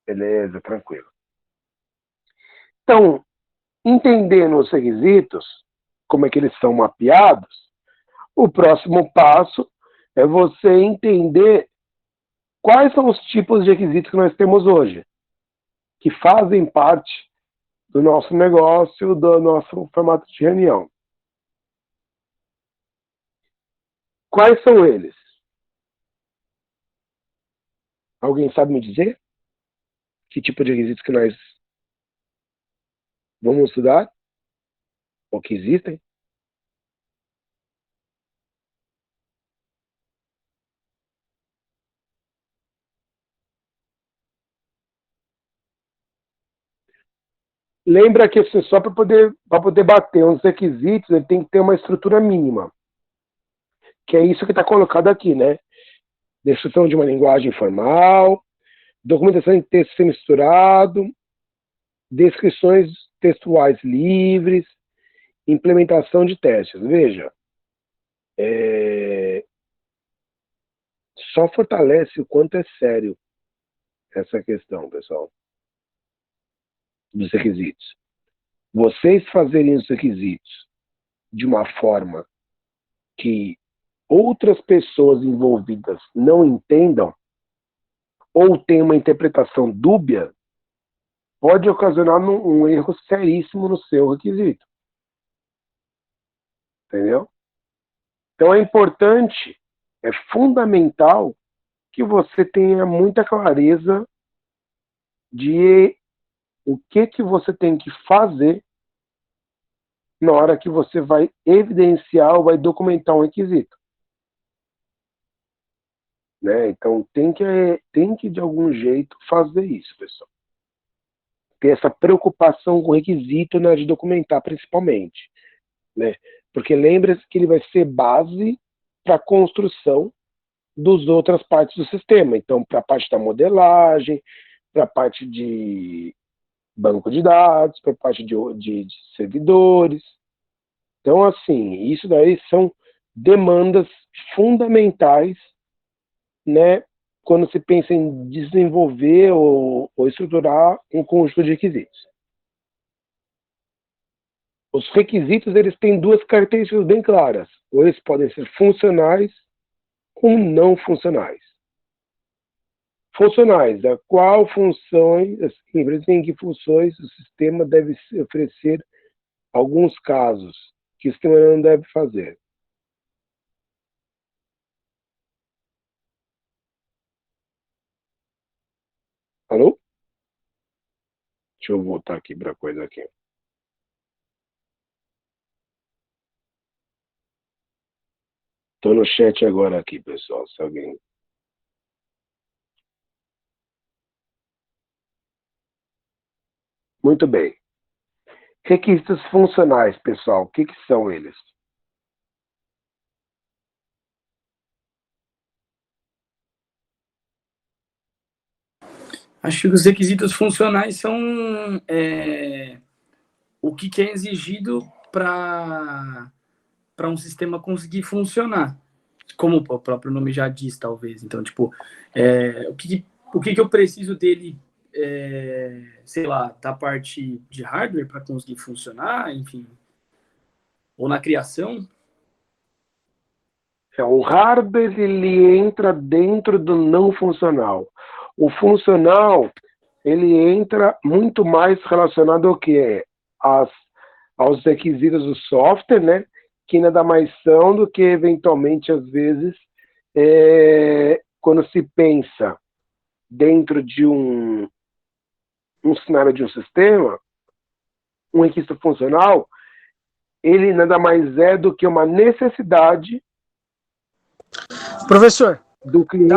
Beleza, tranquilo. Então, entendendo os requisitos, como é que eles são mapeados, o próximo passo é você entender quais são os tipos de requisitos que nós temos hoje, que fazem parte do nosso negócio, do nosso formato de reunião. Quais são eles? Alguém sabe me dizer? Que tipo de requisitos que nós vamos estudar? Ou que existem? Lembra que só para poder bater uns requisitos, ele tem que ter uma estrutura mínima. Que é isso que está colocado aqui, né? Descrição de uma linguagem formal, documentação em texto misturado, descrições textuais livres, implementação de testes. Veja, só fortalece o quanto é sério essa questão, pessoal, dos requisitos. Vocês fazerem os requisitos de uma forma que outras pessoas envolvidas não entendam, ou tem uma interpretação dúbia, pode ocasionar um erro seríssimo no seu requisito. Entendeu? Então é importante, é fundamental que você tenha muita clareza de o que você tem que fazer na hora que você vai evidenciar ou vai documentar um requisito. Né? Então tem que de algum jeito fazer isso, pessoal. Ter essa preocupação com o requisito na hora de documentar, principalmente. Né? Porque lembre-se que ele vai ser base para a construção das outras partes do sistema. Então, para a parte da modelagem, para a parte de banco de dados, para a parte de servidores. Então, assim, isso daí são demandas fundamentais, né, quando se pensa em desenvolver ou estruturar um conjunto de requisitos. Os requisitos, eles têm duas características bem claras. Ou eles podem ser funcionais ou não funcionais. Funcionais, a qual funções, em que funções o sistema deve oferecer alguns casos que o sistema não deve fazer. Alô? Deixa eu voltar aqui para a coisa aqui. Estou no chat agora aqui, pessoal, se alguém... Muito bem. Requisitos funcionais, pessoal, o que são eles? Acho que os requisitos funcionais são o que é exigido para um sistema conseguir funcionar. Como o próprio nome já diz, talvez. Então, tipo, o que eu preciso dele, sei lá, da parte de hardware para conseguir funcionar, enfim. Ou na criação. O hardware, ele entra dentro do não funcional. O funcional, ele entra muito mais relacionado ao que? Aos requisitos do software, né? Que nada mais são do que, eventualmente, às vezes, quando se pensa dentro de um cenário de um sistema, um requisito funcional, ele nada mais é do que uma necessidade. Professor, do cliente.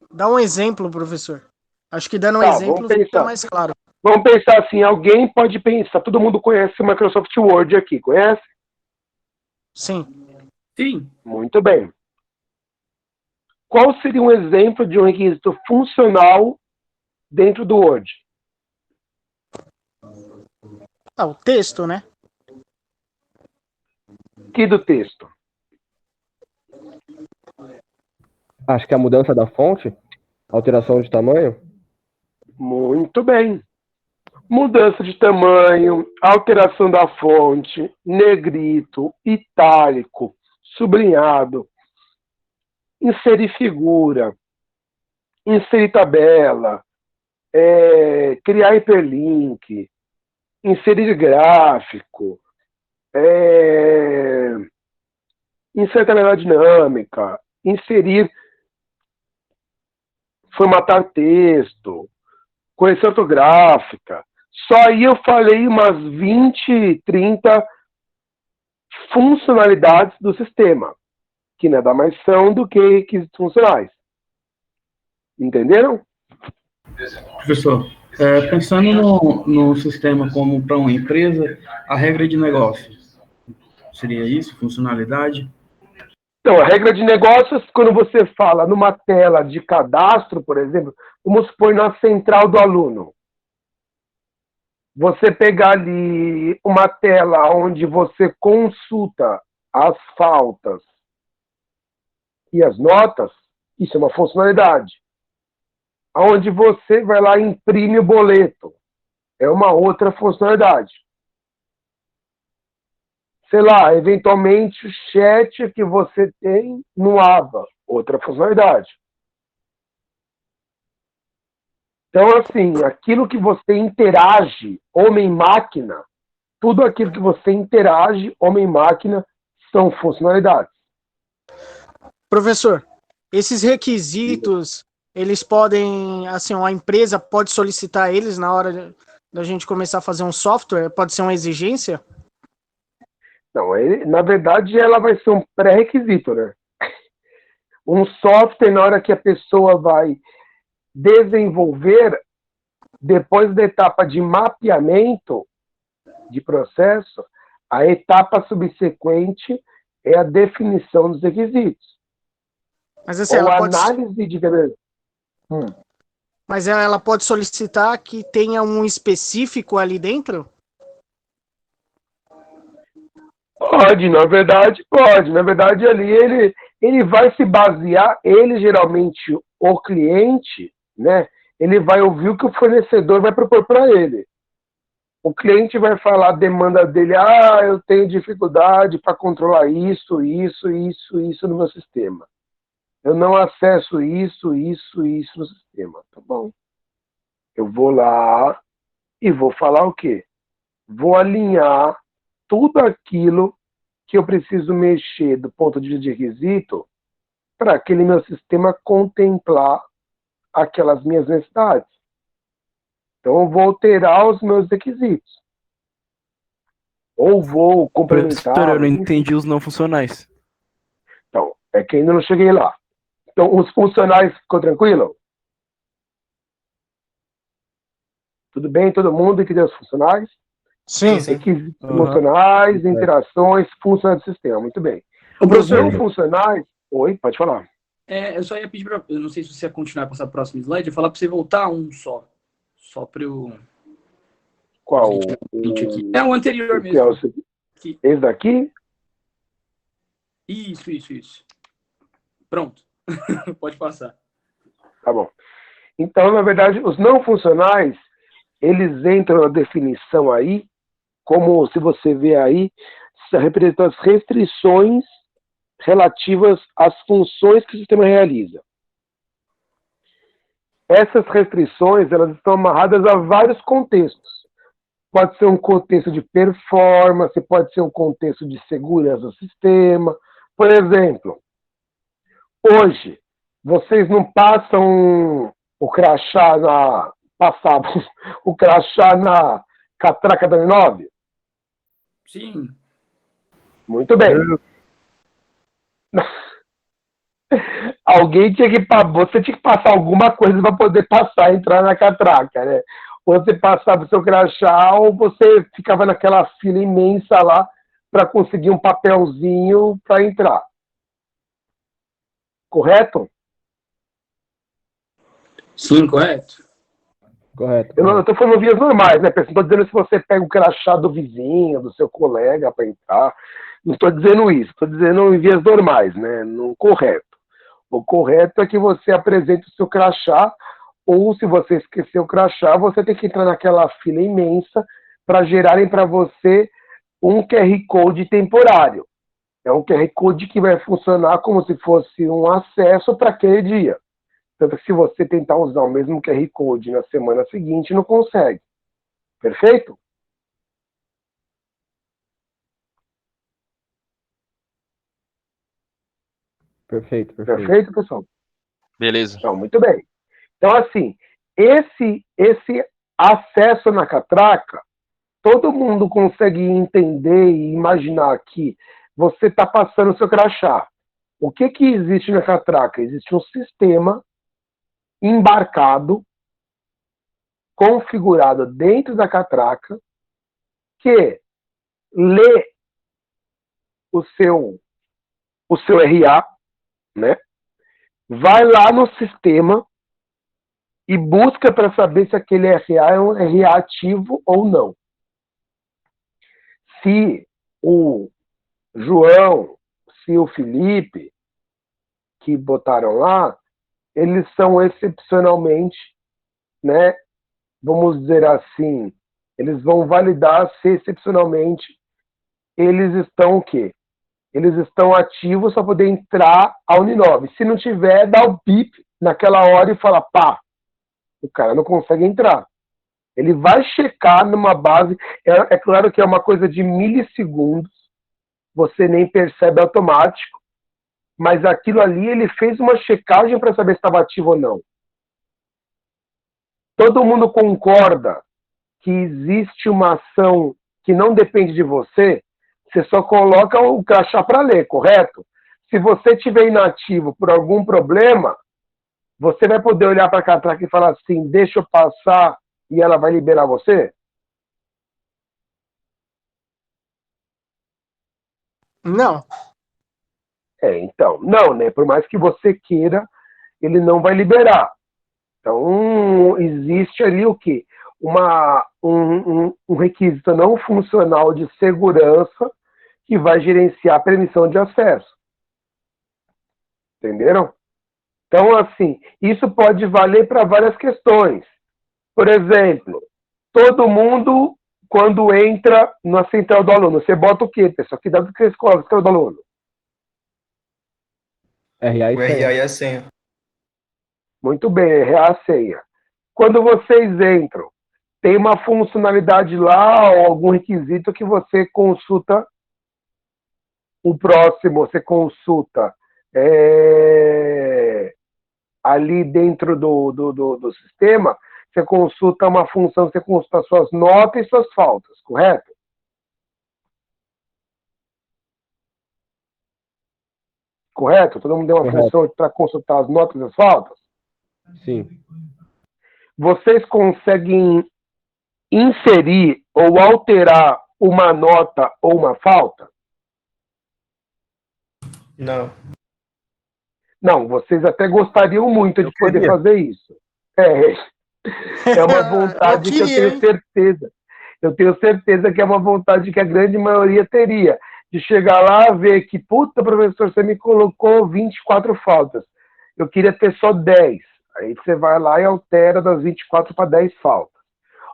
Dá um exemplo, professor. Acho que dando um exemplo fica mais claro. Vamos pensar assim, alguém pode pensar, todo mundo conhece o Microsoft Word aqui, conhece? Sim. Sim. Muito bem. Qual seria um exemplo de um requisito funcional dentro do Word? O texto, né? Que do texto? Acho que a mudança da fonte, alteração de tamanho. Muito bem. Mudança de tamanho, alteração da fonte, negrito, itálico, sublinhado, inserir figura, inserir tabela, criar hiperlink, inserir gráfico, inserir tabela dinâmica, inserir, formatar texto, correção ortográfica. Só aí eu falei umas 20, 30 funcionalidades do sistema, que nada mais são do que requisitos funcionais. Entenderam? Professor, pensando no sistema como para uma empresa, a regra de negócio, seria isso? Funcionalidade? Então, a regra de negócios, quando você fala numa tela de cadastro, por exemplo, vamos supor na central do aluno. Você pegar ali uma tela onde você consulta as faltas e as notas, isso é uma funcionalidade. Onde você vai lá e imprime o boleto, é uma outra funcionalidade. Sei lá, eventualmente o chat que você tem no AVA, outra funcionalidade. Então, assim, aquilo que você interage, homem-máquina, tudo aquilo que você interage, homem-máquina, são funcionalidades. Professor, esses requisitos, eles podem, assim, a empresa pode solicitar eles na hora da gente começar a fazer um software? Pode ser uma exigência? Não, na verdade, ela vai ser um pré-requisito, né? Um software, na hora que a pessoa vai desenvolver, depois da etapa de mapeamento de processo, a etapa subsequente é a definição dos requisitos. Mas assim, ou ela pode... análise de... Mas ela pode solicitar que tenha um específico ali dentro? Pode, na verdade, pode. Na verdade, ali ele vai se basear, geralmente, o cliente, né? Ele vai ouvir o que o fornecedor vai propor para ele. O cliente vai falar a demanda dele, eu tenho dificuldade para controlar isso no meu sistema. Eu não acesso isso no sistema. Tá bom. Eu vou lá e vou falar o quê? Vou alinhar tudo aquilo que eu preciso mexer do ponto de vista de requisito para aquele meu sistema contemplar aquelas minhas necessidades. Então, eu vou alterar os meus requisitos. Ou vou complementar... Professor, eu não entendi os não funcionais. Então, é que ainda não cheguei lá. Então, os funcionais, ficou tranquilo? Tudo bem? Todo mundo entendeu os funcionais? Sim. Requisitos funcionais, interações, funcionais do sistema. Muito bem. Os não funcionais... Oi, pode falar. Eu só ia pedir para... Eu não sei se você ia continuar com essa próxima slide, eu ia falar para você voltar a um só. Só para eu... Qual? O anterior mesmo. Esse daqui? Isso. Pronto. Pode passar. Tá bom. Então, na verdade, os não funcionais, eles entram na definição aí, como se você vê aí, representam as restrições relativas às funções que o sistema realiza. Essas restrições, elas estão amarradas a vários contextos. Pode ser um contexto de performance, pode ser um contexto de segurança do sistema. Por exemplo, hoje, vocês não passam o crachá passavam o crachá na catraca da N9? Sim. Muito bem. Você tinha que passar alguma coisa para poder entrar na catraca, né? Ou você passava o seu crachá, ou você ficava naquela fila imensa lá para conseguir um papelzinho para entrar. Correto? Sim, correto. Correto. Eu não estou falando vias normais, né, pessoal? Não estou dizendo se você pega o crachá do vizinho, do seu colega para entrar. Não estou dizendo isso. Estou dizendo em vias normais, né? No correto. O correto é que você apresente o seu crachá, ou se você esquecer o crachá, você tem que entrar naquela fila imensa para gerarem para você um QR Code temporário. É um QR Code que vai funcionar como se fosse um acesso para aquele dia. Tanto que se você tentar usar o mesmo QR Code na semana seguinte, não consegue. Perfeito? Perfeito. Perfeito, pessoal? Beleza. Então, muito bem. Então, assim, esse acesso na catraca, todo mundo consegue entender e imaginar que você está passando o seu crachá. O que existe na catraca? Existe um sistema embarcado, configurado dentro da catraca, que lê o seu RA, né? Vai lá no sistema e busca para saber se aquele RA é um RA ativo ou não. Se o João, se o Felipe, que botaram lá, eles são excepcionalmente, né, vamos dizer assim, eles vão validar se excepcionalmente eles estão o quê? Eles estão ativos para poder entrar a Uninove. Se não tiver, dá o bip naquela hora e fala, pá, o cara não consegue entrar. Ele vai checar numa base, é claro que é uma coisa de milissegundos, você nem percebe automático, mas aquilo ali ele fez uma checagem para saber se estava ativo ou não. Todo mundo concorda que existe uma ação que não depende de você, você só coloca o crachá para ler, correto? Se você estiver inativo por algum problema, você vai poder olhar para a catraca e falar assim, deixa eu passar, e ela vai liberar você? Não. Então, não, né? Por mais que você queira, ele não vai liberar. Então, existe ali o quê? Um requisito não funcional de segurança que vai gerenciar a permissão de acesso. Entenderam? Então, assim, isso pode valer para várias questões. Por exemplo, todo mundo, quando entra na central do aluno, você bota o quê, pessoal? Que dado que você escolhe a central do aluno? RA O RA e a senha. Muito bem, RA a senha. Quando vocês entram, tem uma funcionalidade lá ou algum requisito que você consulta o próximo, você consulta ali dentro do sistema, você consulta uma função, você consulta suas notas e suas faltas, correto? Correto? Todo mundo tem uma função para consultar as notas e as faltas? Sim. Vocês conseguem inserir ou alterar uma nota ou uma falta? Não. Não, vocês até gostariam muito de poder fazer isso. É uma vontade que eu tenho certeza. Eu tenho certeza que é uma vontade que a grande maioria teria. De chegar lá e ver que, puta, professor, você me colocou 24 faltas. Eu queria ter só 10. Aí você vai lá e altera das 24 para 10 faltas.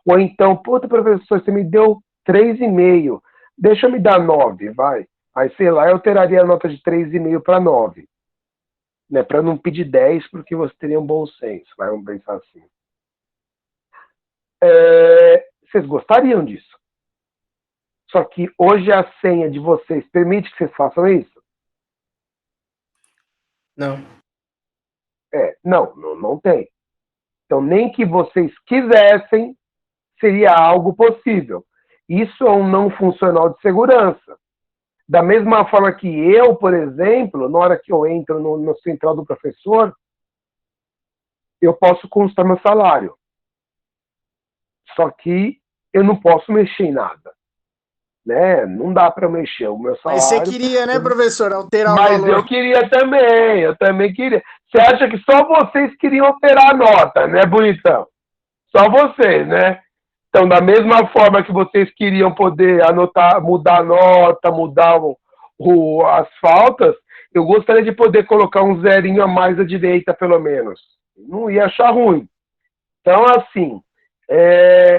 Ou então, puta, professor, você me deu 3,5. Deixa eu me dar 9, vai. Aí, sei lá, eu alteraria a nota de 3,5 para 9. Né, para não pedir 10, porque você teria um bom senso. Vamos pensar assim. Vocês gostariam disso? Só que hoje a senha de vocês permite que vocês façam isso? Não. Não tem. Então, nem que vocês quisessem, seria algo possível. Isso é um não funcional de segurança. Da mesma forma que eu, por exemplo, na hora que eu entro no central do professor, eu posso consultar meu salário. Só que eu não posso mexer em nada. Né? Não dá para mexer o meu salário. Mas você queria, né, professor, alterar o valor. Mas eu queria também, eu também queria. Você acha que só vocês queriam alterar a nota, né, bonitão? Só vocês, né? Então, da mesma forma que vocês queriam poder anotar, mudar a nota, mudar as faltas, eu gostaria de poder colocar um zerinho a mais à direita, pelo menos. Não ia achar ruim. Então, assim...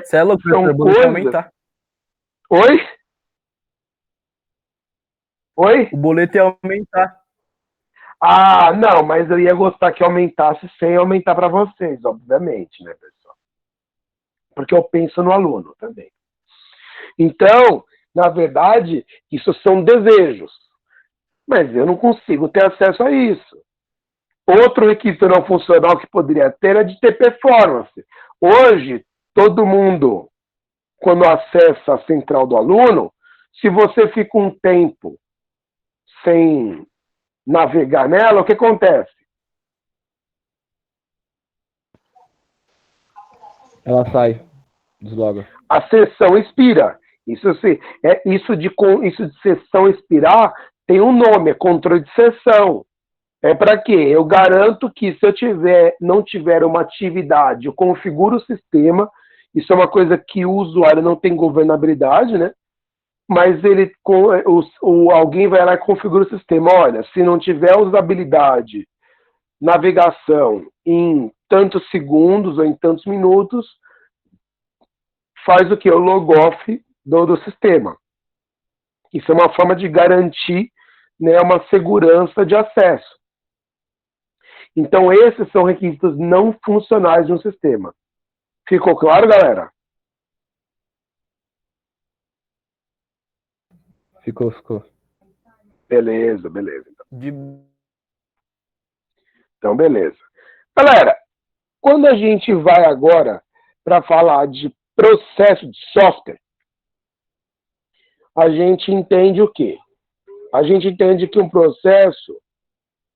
Celo, são coisas... aumentar. Oi? Oi? O boleto ia aumentar. Ah, não, mas eu ia gostar que aumentasse sem aumentar para vocês, obviamente, né, pessoal? Porque eu penso no aluno também. Então, na verdade, isso são desejos. Mas eu não consigo ter acesso a isso. Outro requisito não funcional que poderia ter é de ter performance. Hoje, todo mundo, quando acessa a central do aluno, se você fica um tempo sem navegar nela, o que acontece? Ela sai, desloga. A sessão expira. Isso de sessão expirar tem um nome, é controle de sessão. É para quê? Eu garanto que se eu não tiver uma atividade, eu configuro o sistema, isso é uma coisa que o usuário não tem governabilidade, né? Mas alguém vai lá e configura o sistema. Olha, se não tiver usabilidade, navegação em tantos segundos ou em tantos minutos, faz o que? O log-off do sistema. Isso é uma forma de garantir, né, uma segurança de acesso. Então, esses são requisitos não funcionais de um sistema. Ficou claro, galera? Ficou. Beleza. Então, beleza. Galera, quando a gente vai agora para falar de processo de software, a gente entende o quê? A gente entende que um processo,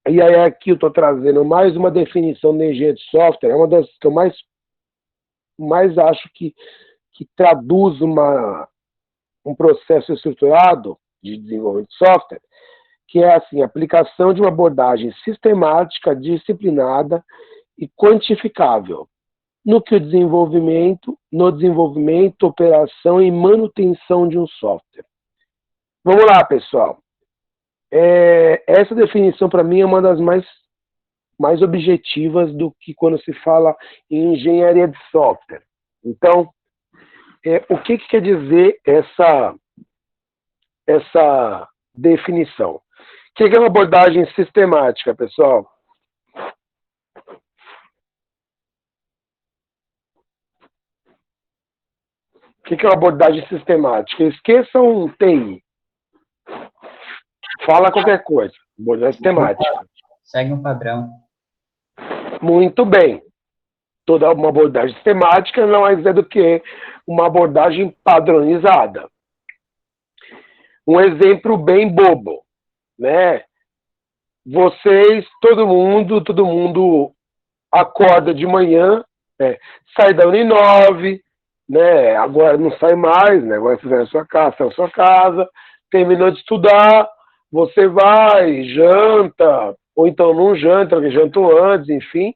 e aí aqui eu estou trazendo mais uma definição de engenharia de software, é uma das que eu mais acho que traduz um processo estruturado de desenvolvimento de software, que é assim, a aplicação de uma abordagem sistemática, disciplinada e quantificável no desenvolvimento, operação e manutenção de um software. Vamos lá, pessoal. Essa definição, para mim, é uma das mais objetivas do que quando se fala em engenharia de software. Então, o que quer dizer essa definição? O que é uma abordagem sistemática, pessoal? O que é uma abordagem sistemática? Esqueçam TI. Fala qualquer coisa. Abordagem sistemática. Segue um padrão. Muito bem. Toda uma abordagem sistemática não é dizer do que uma abordagem padronizada. Um exemplo bem bobo, né? Vocês, todo mundo acorda de manhã, sai da Uninove, né? Agora não sai mais, né? Agora fizer a sua casa, sai a sua casa, terminou de estudar, você vai, janta, ou então não janta, porque jantou antes, enfim,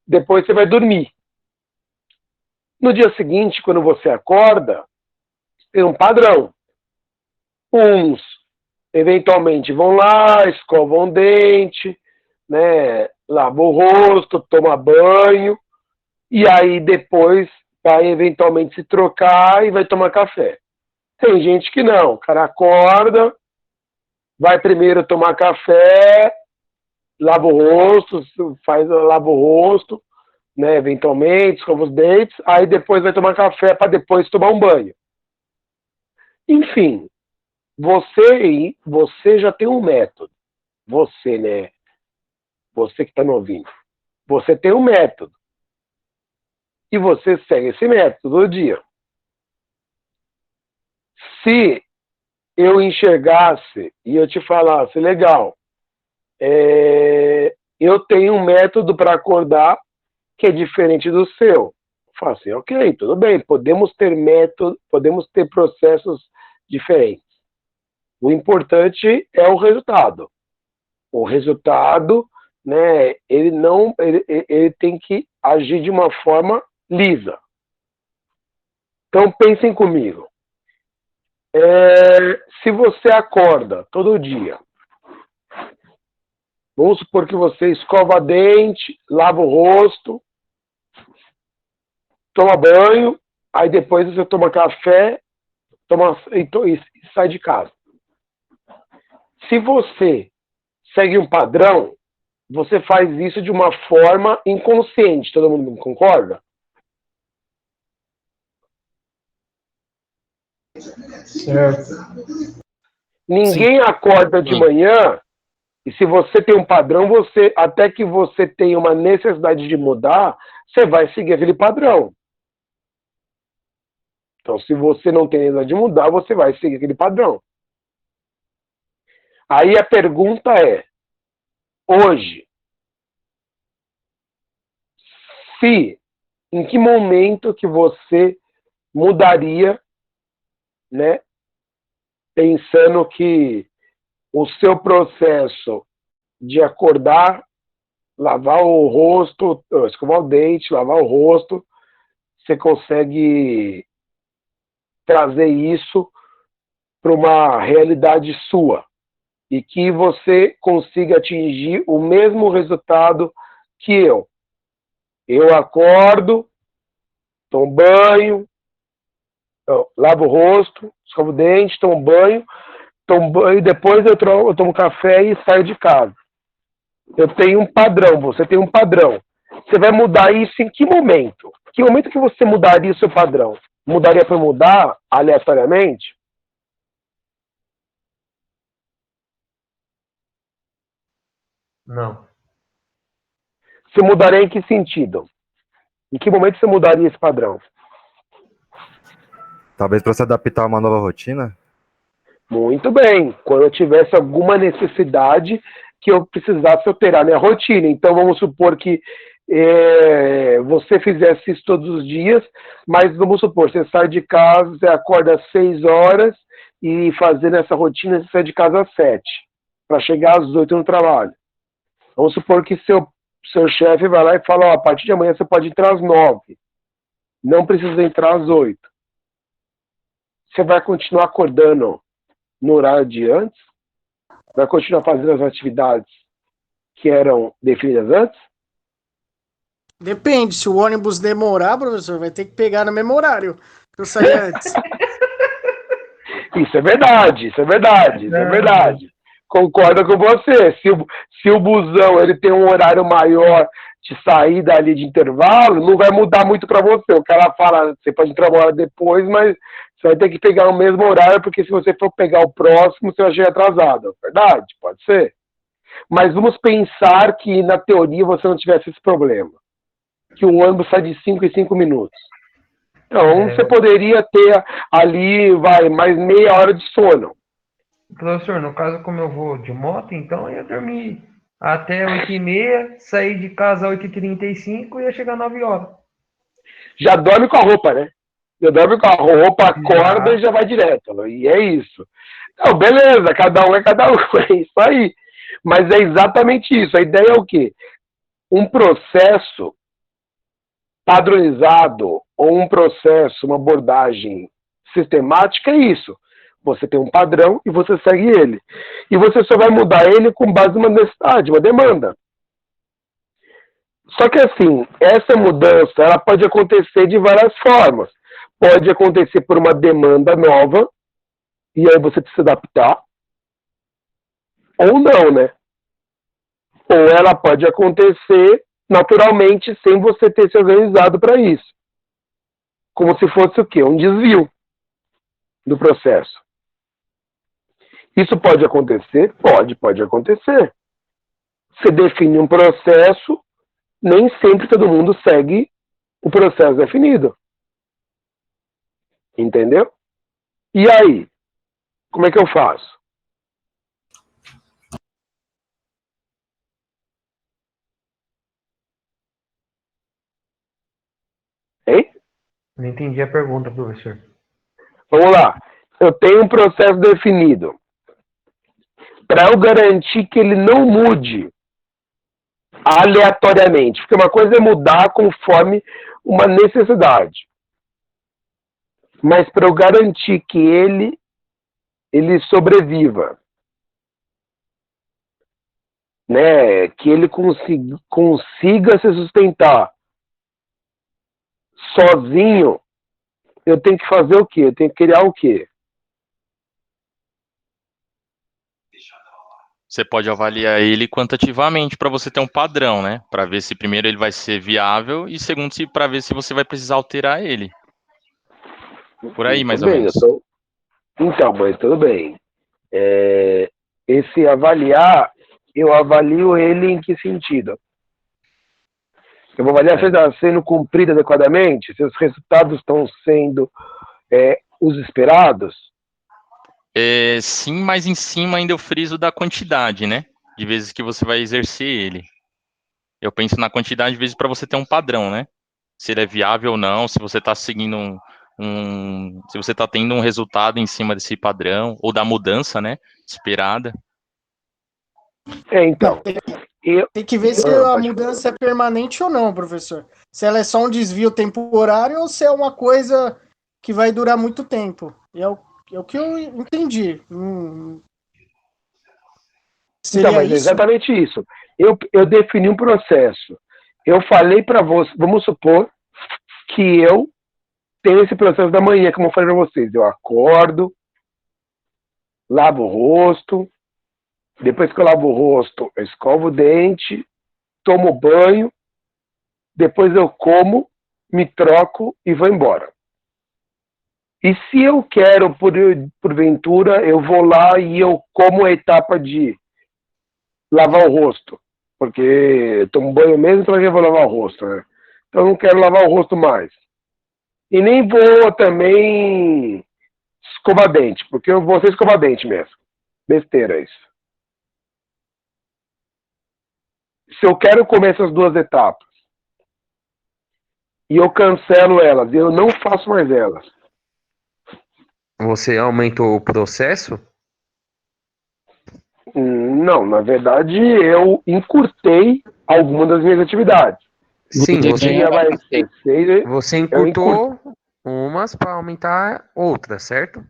depois você vai dormir. No dia seguinte, quando você acorda, tem um padrão. Uns, eventualmente, vão lá, escovam o dente, né, lavam o rosto, tomam banho, e aí depois vai eventualmente se trocar e vai tomar café. Tem gente que não, o cara acorda, vai primeiro tomar café, lava o rosto, lava o rosto, né, eventualmente, escova os dentes, aí depois vai tomar café para depois tomar um banho. Enfim, você já tem um método. Você, né? Você que está me ouvindo. Você tem um método. E você segue esse método todo dia. Se eu enxergasse e eu te falasse, legal, eu tenho um método para acordar que é diferente do seu. Eu falo assim, ok, tudo bem, podemos ter método, podemos ter processos diferentes. O importante é o resultado. O resultado, né, ele tem que agir de uma forma lisa. Então pensem comigo. Se você acorda todo dia, vamos supor que você escova dente, lava o rosto, toma banho, aí depois você toma café e sai de casa. Se você segue um padrão, você faz isso de uma forma inconsciente. Todo mundo concorda? Certo. Ninguém acorda de manhã e se você tem um padrão, até que você tenha uma necessidade de mudar, você vai seguir aquele padrão. Então, se você não tem necessidade de mudar, você vai seguir aquele padrão. Aí a pergunta é, hoje, em que momento que você mudaria, né, pensando que o seu processo de acordar, lavar o rosto, escovar o dente, lavar o rosto, você consegue trazer isso para uma realidade sua e que você consiga atingir o mesmo resultado que eu. Eu acordo, tomo banho, lavo o rosto, escovo o dente, tomo banho, depois eu tomo café e saio de casa. Eu tenho um padrão, você tem um padrão. Você vai mudar isso em que momento? Que momento que você mudaria o seu padrão? Mudaria para mudar aleatoriamente? Não. Você mudaria em que sentido? Em que momento você mudaria esse padrão? Talvez para se adaptar a uma nova rotina? Muito bem. Quando eu tivesse alguma necessidade que eu precisasse alterar minha rotina. Então, vamos supor que você fizesse isso todos os dias, mas vamos supor, você sai de casa, você acorda às 6 horas e fazendo essa rotina, você sai de casa às 7, para chegar às 8 no trabalho. Vamos supor que seu chefe vai lá e fala, ó, a partir de amanhã você pode entrar às 9, não precisa entrar às 8. Você vai continuar acordando no horário de antes? Vai continuar fazendo as atividades que eram definidas antes? Depende, se o ônibus demorar, professor, vai ter que pegar no mesmo horário que eu saí antes. Isso é verdade. Concordo com você. Se o busão ele tem um horário maior de saída ali de intervalo, não vai mudar muito para você. O cara fala, você pode entrar uma hora depois, mas você vai ter que pegar o mesmo horário, porque se você for pegar o próximo, você vai chegar atrasado. Verdade? Pode ser. Mas vamos pensar que, na teoria, você não tivesse esse problema. Que o ônibus sai de 5 em 5 minutos. Então, você poderia ter ali, mais meia hora de sono. Professor, no caso, como eu vou de moto, então eu ia dormir até 8h30, sair de casa às 8h35 e ia chegar às 9 horas. Já dorme com a roupa, né? Já dorme com a roupa, acorda e já vai direto. E é isso. Não, beleza, cada um é cada um, é isso aí. Mas é exatamente isso. A ideia é o quê? Um processo padronizado ou um processo, uma abordagem sistemática é isso. Você tem um padrão e você segue ele. E você só vai mudar ele com base numa necessidade, uma demanda. Só que assim, essa mudança ela pode acontecer de várias formas. Pode acontecer por uma demanda nova, e aí você precisa adaptar. Ou não, né? Ou ela pode acontecer naturalmente, sem você ter se organizado para isso. Como se fosse o quê? Um desvio do processo. Isso pode acontecer? Pode acontecer. Você define um processo, nem sempre todo mundo segue o processo definido. Entendeu? E aí? Como é que eu faço? Hein? Não entendi a pergunta, professor. Vamos lá. Eu tenho um processo definido. Para eu garantir que ele não mude aleatoriamente. Porque uma coisa é mudar conforme uma necessidade. Mas para eu garantir que ele sobreviva. Né? Que ele consiga se sustentar sozinho, eu tenho que fazer o quê? Eu tenho que criar o quê? Você pode avaliar ele quantitativamente para você ter um padrão, né? Para ver se primeiro ele vai ser viável e segundo para ver se você vai precisar alterar ele. Por aí, mais ou menos. Então, mas tudo bem. Esse avaliar, eu avalio ele em que sentido? Eu vou avaliar se ele está sendo cumprido adequadamente, se os resultados estão sendo os esperados. Sim, mas em cima ainda eu friso da quantidade, né? De vezes que você vai exercer ele. Eu penso na quantidade de vezes para você ter um padrão, né? Se ele é viável ou não, se você está seguindo se você está tendo um resultado em cima desse padrão, ou da mudança, né? Esperada. Então. Tem que ver se a mudança é permanente ou não, professor. Se ela é só um desvio temporário ou se é uma coisa que vai durar muito tempo. É o que eu entendi. Então, mas é exatamente isso. Eu defini um processo. Eu falei para você, vamos supor que eu tenho esse processo da manhã, como eu falei para vocês. Eu acordo, lavo o rosto, Depois que eu lavo o rosto, eu escovo o dente, tomo banho, depois eu como, me troco e vou embora. E se eu quero, porventura, eu vou lá e eu como a etapa de lavar o rosto. Porque eu tomo banho mesmo, então eu vou lavar o rosto, né? Então eu não quero lavar o rosto mais. E nem vou também escovar dente, porque eu vou ser escovar dente mesmo. Besteira isso. Se eu quero comer essas duas etapas e eu cancelo elas, eu não faço mais elas. Você aumentou o processo? Não, na verdade eu encurtei algumas das minhas atividades. Sim, você eu encurtou umas para aumentar outras, certo?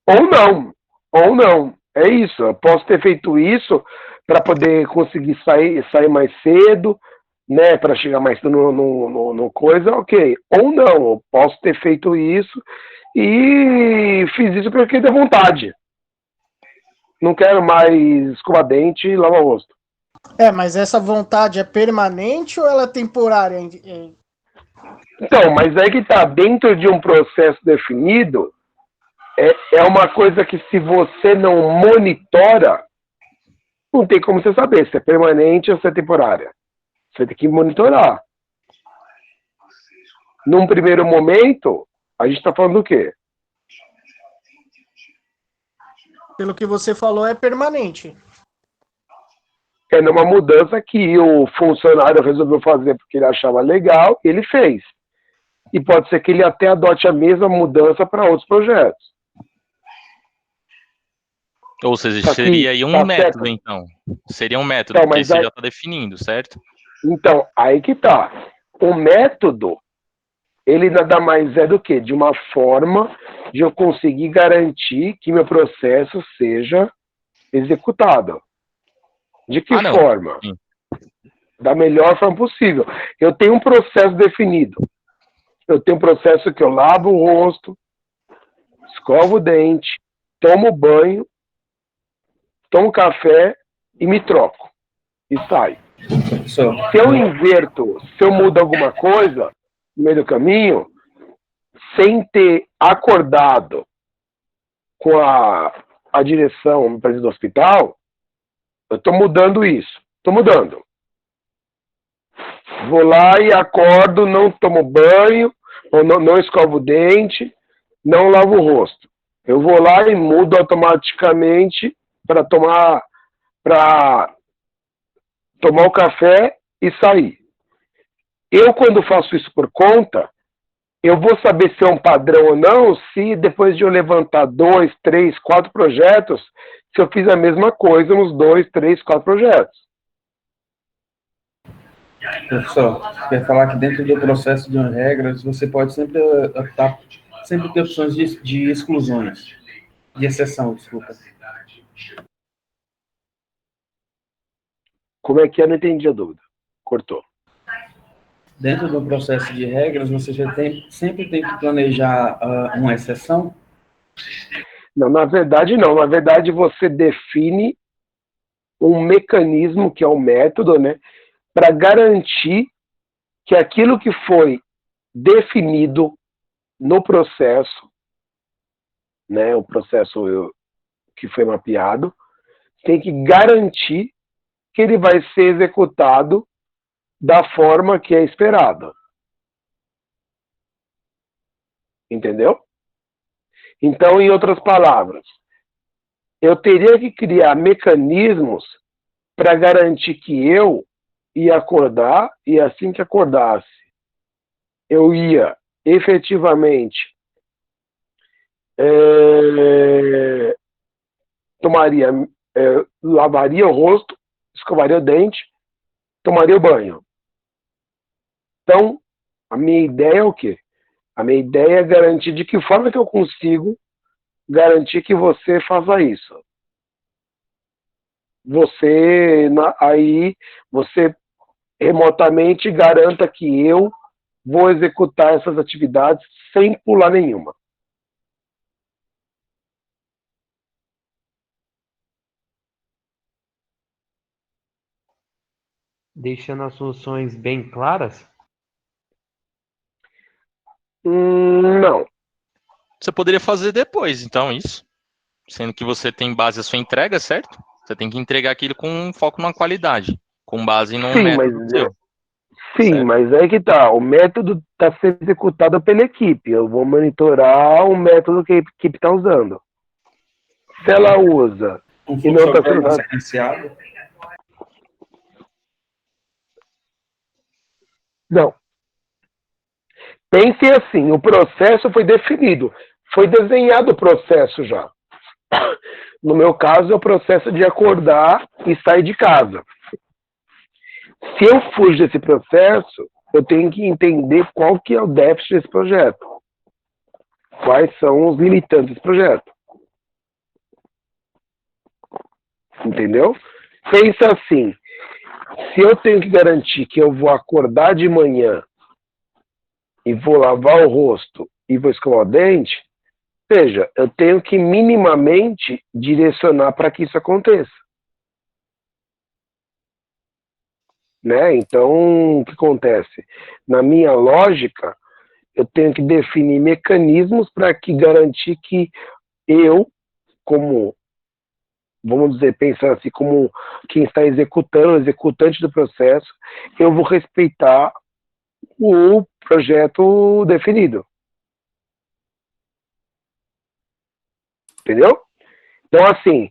Ou não. É isso. Eu posso ter feito isso para poder conseguir sair mais cedo, né? Para chegar mais cedo no coisa, ok. Ou não, eu posso ter feito isso e fiz isso porque deu vontade. Não quero mais escovar dente e lavar o rosto. Mas essa vontade é permanente ou ela é temporária? Então, mas aí que tá, dentro de um processo definido, é uma coisa que se você não monitora, não tem como você saber se é permanente ou se é temporária. Você tem que monitorar. Num primeiro momento, a gente está falando do quê? Pelo que você falou, é permanente. É numa mudança que o funcionário resolveu fazer porque ele achava legal, ele fez. E pode ser que ele até adote a mesma mudança para outros projetos. Ou seja, seria aí um método, então. Seria um método, Então, porque mas você aí- já está definindo, certo? Então, aí que tá. O método, ele nada mais é do que de uma forma de eu conseguir garantir que meu processo seja executado. De que não. forma? Da melhor forma possível. Eu tenho um processo definido. Eu tenho um processo que eu lavo o rosto, escovo o dente, tomo banho, tomo café e me troco. E saio. Se eu inverto, se eu mudo alguma coisa no meio do caminho, sem ter acordado com a direção do hospital, eu estou mudando isso. Estou mudando. Vou lá e acordo, não tomo banho, ou não escovo o dente, não lavo o rosto. Eu vou lá e mudo automaticamente para tomar o café e sair. Eu, quando faço isso por conta, eu vou saber se é um padrão ou não, se depois de eu levantar 2, 3, 4 projetos, se eu fiz a mesma coisa nos 2, 3, 4 projetos. Professor, quer falar que dentro do processo de regras, você pode sempre optar, sempre ter opções de exclusões, de exceção, desculpa. Como é que é? Não entendi a dúvida. Cortou. Dentro do processo de regras, você sempre tem que planejar uma exceção? Não, na verdade não. Na verdade você define um mecanismo, que é o método, né, para garantir que aquilo que foi definido no processo, né, o processo que foi mapeado, tem que garantir que ele vai ser executado da forma que é esperada. Entendeu? Então, em outras palavras, eu teria que criar mecanismos para garantir que eu ia acordar e assim que acordasse, eu ia efetivamente lavaria o rosto, escovaria o dente, tomaria o banho. Então, a minha ideia é o quê? A minha ideia é garantir de que forma que eu consigo garantir que você faça isso. Você remotamente garanta que eu vou executar essas atividades sem pular nenhuma. deixando as funções bem claras? Não. Você poderia fazer depois, então, isso. Sendo que você tem base a sua entrega, certo? Você tem que entregar aquilo com um foco numa qualidade, com base num Sim, mas método seu. sim, Certo. mas aí que tá. O método está sendo executado pela equipe. Eu vou monitorar o método que a equipe está usando. Se ela usa Um e não está fluxograma sendo. sequenciado? Não. Pense assim, o processo foi definido. Foi desenhado o processo já. No meu caso, é o processo de acordar e sair de casa. Se eu fujo desse processo, eu tenho que entender qual que é o déficit desse projeto. Quais são os limitantes desse projeto. Entendeu? Pensa assim, se eu tenho que garantir que eu vou acordar de manhã e vou lavar o rosto e vou escovar o dente, veja, eu tenho que minimamente direcionar para que isso aconteça. Né? Então, o que acontece? Na minha lógica, eu tenho que definir mecanismos para que garantir que eu, como, vamos dizer, pensar assim, como quem está executando, o executante do processo, eu vou respeitar o projeto definido. Entendeu? Então, assim,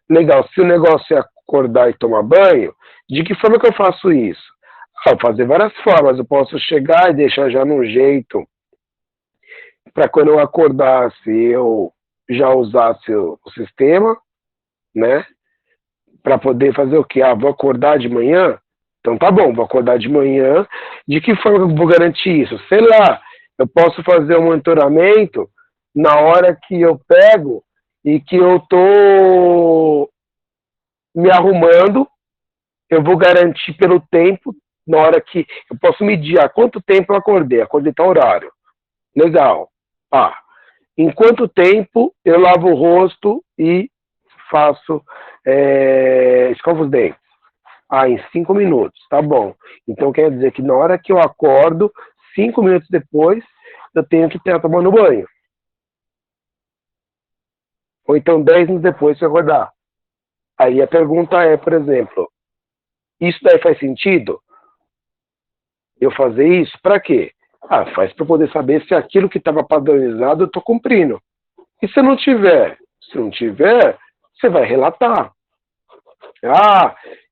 legal, se o negócio é acordar e tomar banho, de que forma que eu faço isso? Eu fazer várias formas. Eu posso chegar e deixar já num jeito para quando eu acordasse, eu já usasse o sistema, né? Para poder fazer o quê? Vou acordar de manhã? Então tá bom, vou acordar de manhã. De que forma eu vou garantir isso? Sei lá, eu posso fazer um monitoramento na hora que eu pego e que eu tô me arrumando, eu vou garantir pelo tempo, na hora que eu posso medir há quanto tempo eu acordei tal horário. Legal. Em quanto tempo eu lavo o rosto e faço, escovo os dentes? Em 5 minutos, tá bom. Então quer dizer que na hora que eu acordo, 5 minutos depois, eu tenho que estar tomando banho. Ou então 10 minutos depois se eu acordar. Aí a pergunta é, por exemplo, isso daí faz sentido? Eu fazer isso? Para quê? Faz para poder saber se aquilo que estava padronizado eu estou cumprindo. E se não tiver? Se não tiver, você vai relatar.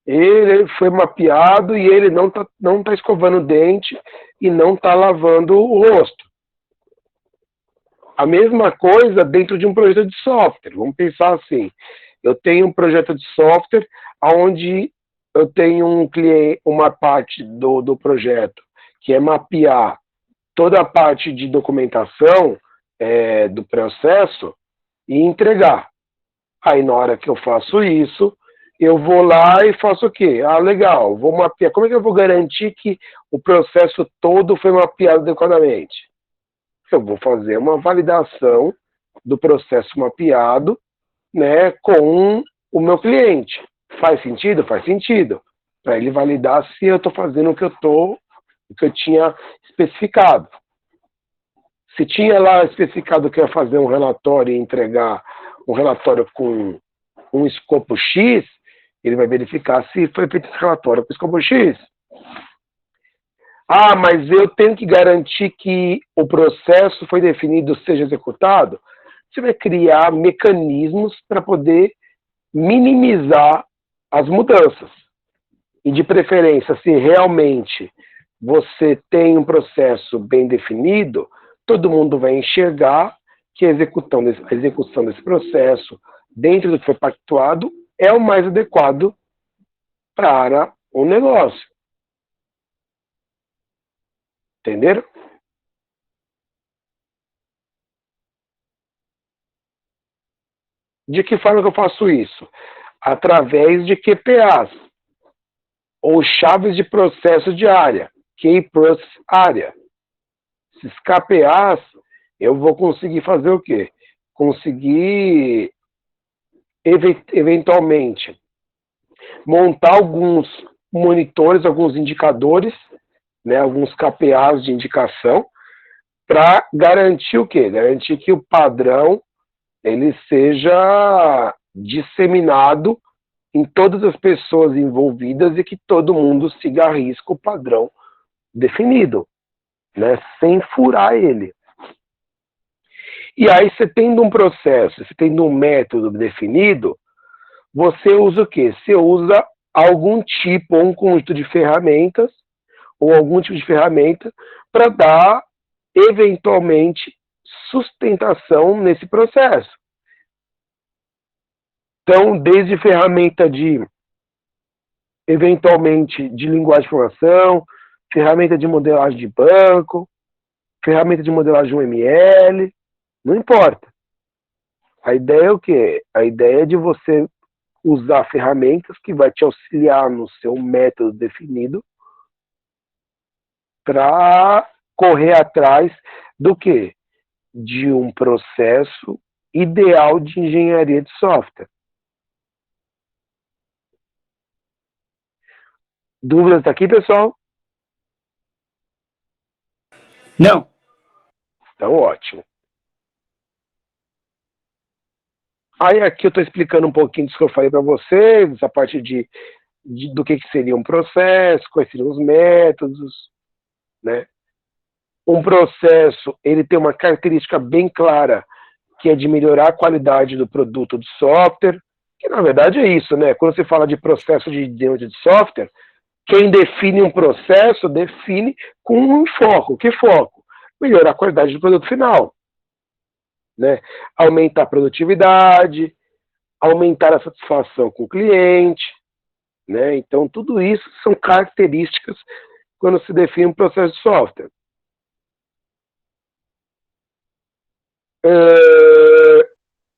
Ele foi mapeado e ele não tá escovando o dente e não está lavando o rosto. A mesma coisa dentro de um projeto de software. Vamos pensar assim. Eu tenho um projeto de software onde eu tenho um cliente, uma parte do projeto que é mapear toda a parte de documentação do processo e entregar. Aí na hora que eu faço isso, eu vou lá e faço o quê? Legal, vou mapear. Como é que eu vou garantir que o processo todo foi mapeado adequadamente? Eu vou fazer uma validação do processo mapeado, né, com o meu cliente. Faz sentido? Faz sentido. Para ele validar se eu estou fazendo o que eu tinha especificado. Se tinha lá especificado que eu ia fazer um relatório e entregar um relatório com um escopo X, ele vai verificar se foi feito esse relatório com escopo X. Mas eu tenho que garantir que o processo foi definido, seja executado. Você vai criar mecanismos para poder minimizar as mudanças. E de preferência, se realmente você tem um processo bem definido, todo mundo vai enxergar que a execução desse processo, dentro do que foi pactuado, é o mais adequado para o negócio. Entenderam? De que forma que eu faço isso? Através de QPAs, ou chaves de processo de área, Key Process Area. Esses KPAs, eu vou conseguir fazer o quê? Conseguir, eventualmente, montar alguns monitores, alguns indicadores, né, alguns KPAs de indicação, para garantir o quê? Garantir que o padrão ele seja disseminado em todas as pessoas envolvidas e que todo mundo siga a risco o padrão definido, né, sem furar ele. E aí, você tendo um processo, você tendo um método definido, você usa o quê? Você usa algum tipo, ou um conjunto de ferramentas, ou algum tipo de ferramenta, para dar, eventualmente, sustentação nesse processo. Então, desde ferramenta de, eventualmente, de linguagem de informação, ferramenta de modelagem de banco, ferramenta de modelagem UML, não importa. A ideia é o quê? A ideia é de você usar ferramentas que vai te auxiliar no seu método definido para correr atrás do quê? De um processo ideal de engenharia de software. Dúvidas aqui, pessoal? Não. Então, ótimo. Aí aqui eu estou explicando um pouquinho disso que eu falei para vocês, essa parte do que seria um processo, quais seriam os métodos, né? Um processo, ele tem uma característica bem clara, que é de melhorar a qualidade do produto de software, que na verdade é isso, né? Quando você fala de processo de desenvolvimento de software, quem define um processo, define com um foco. Que foco? Melhorar a qualidade do produto final, né? Aumentar a produtividade, aumentar a satisfação com o cliente, né? Então, tudo isso são características quando se define um processo de software.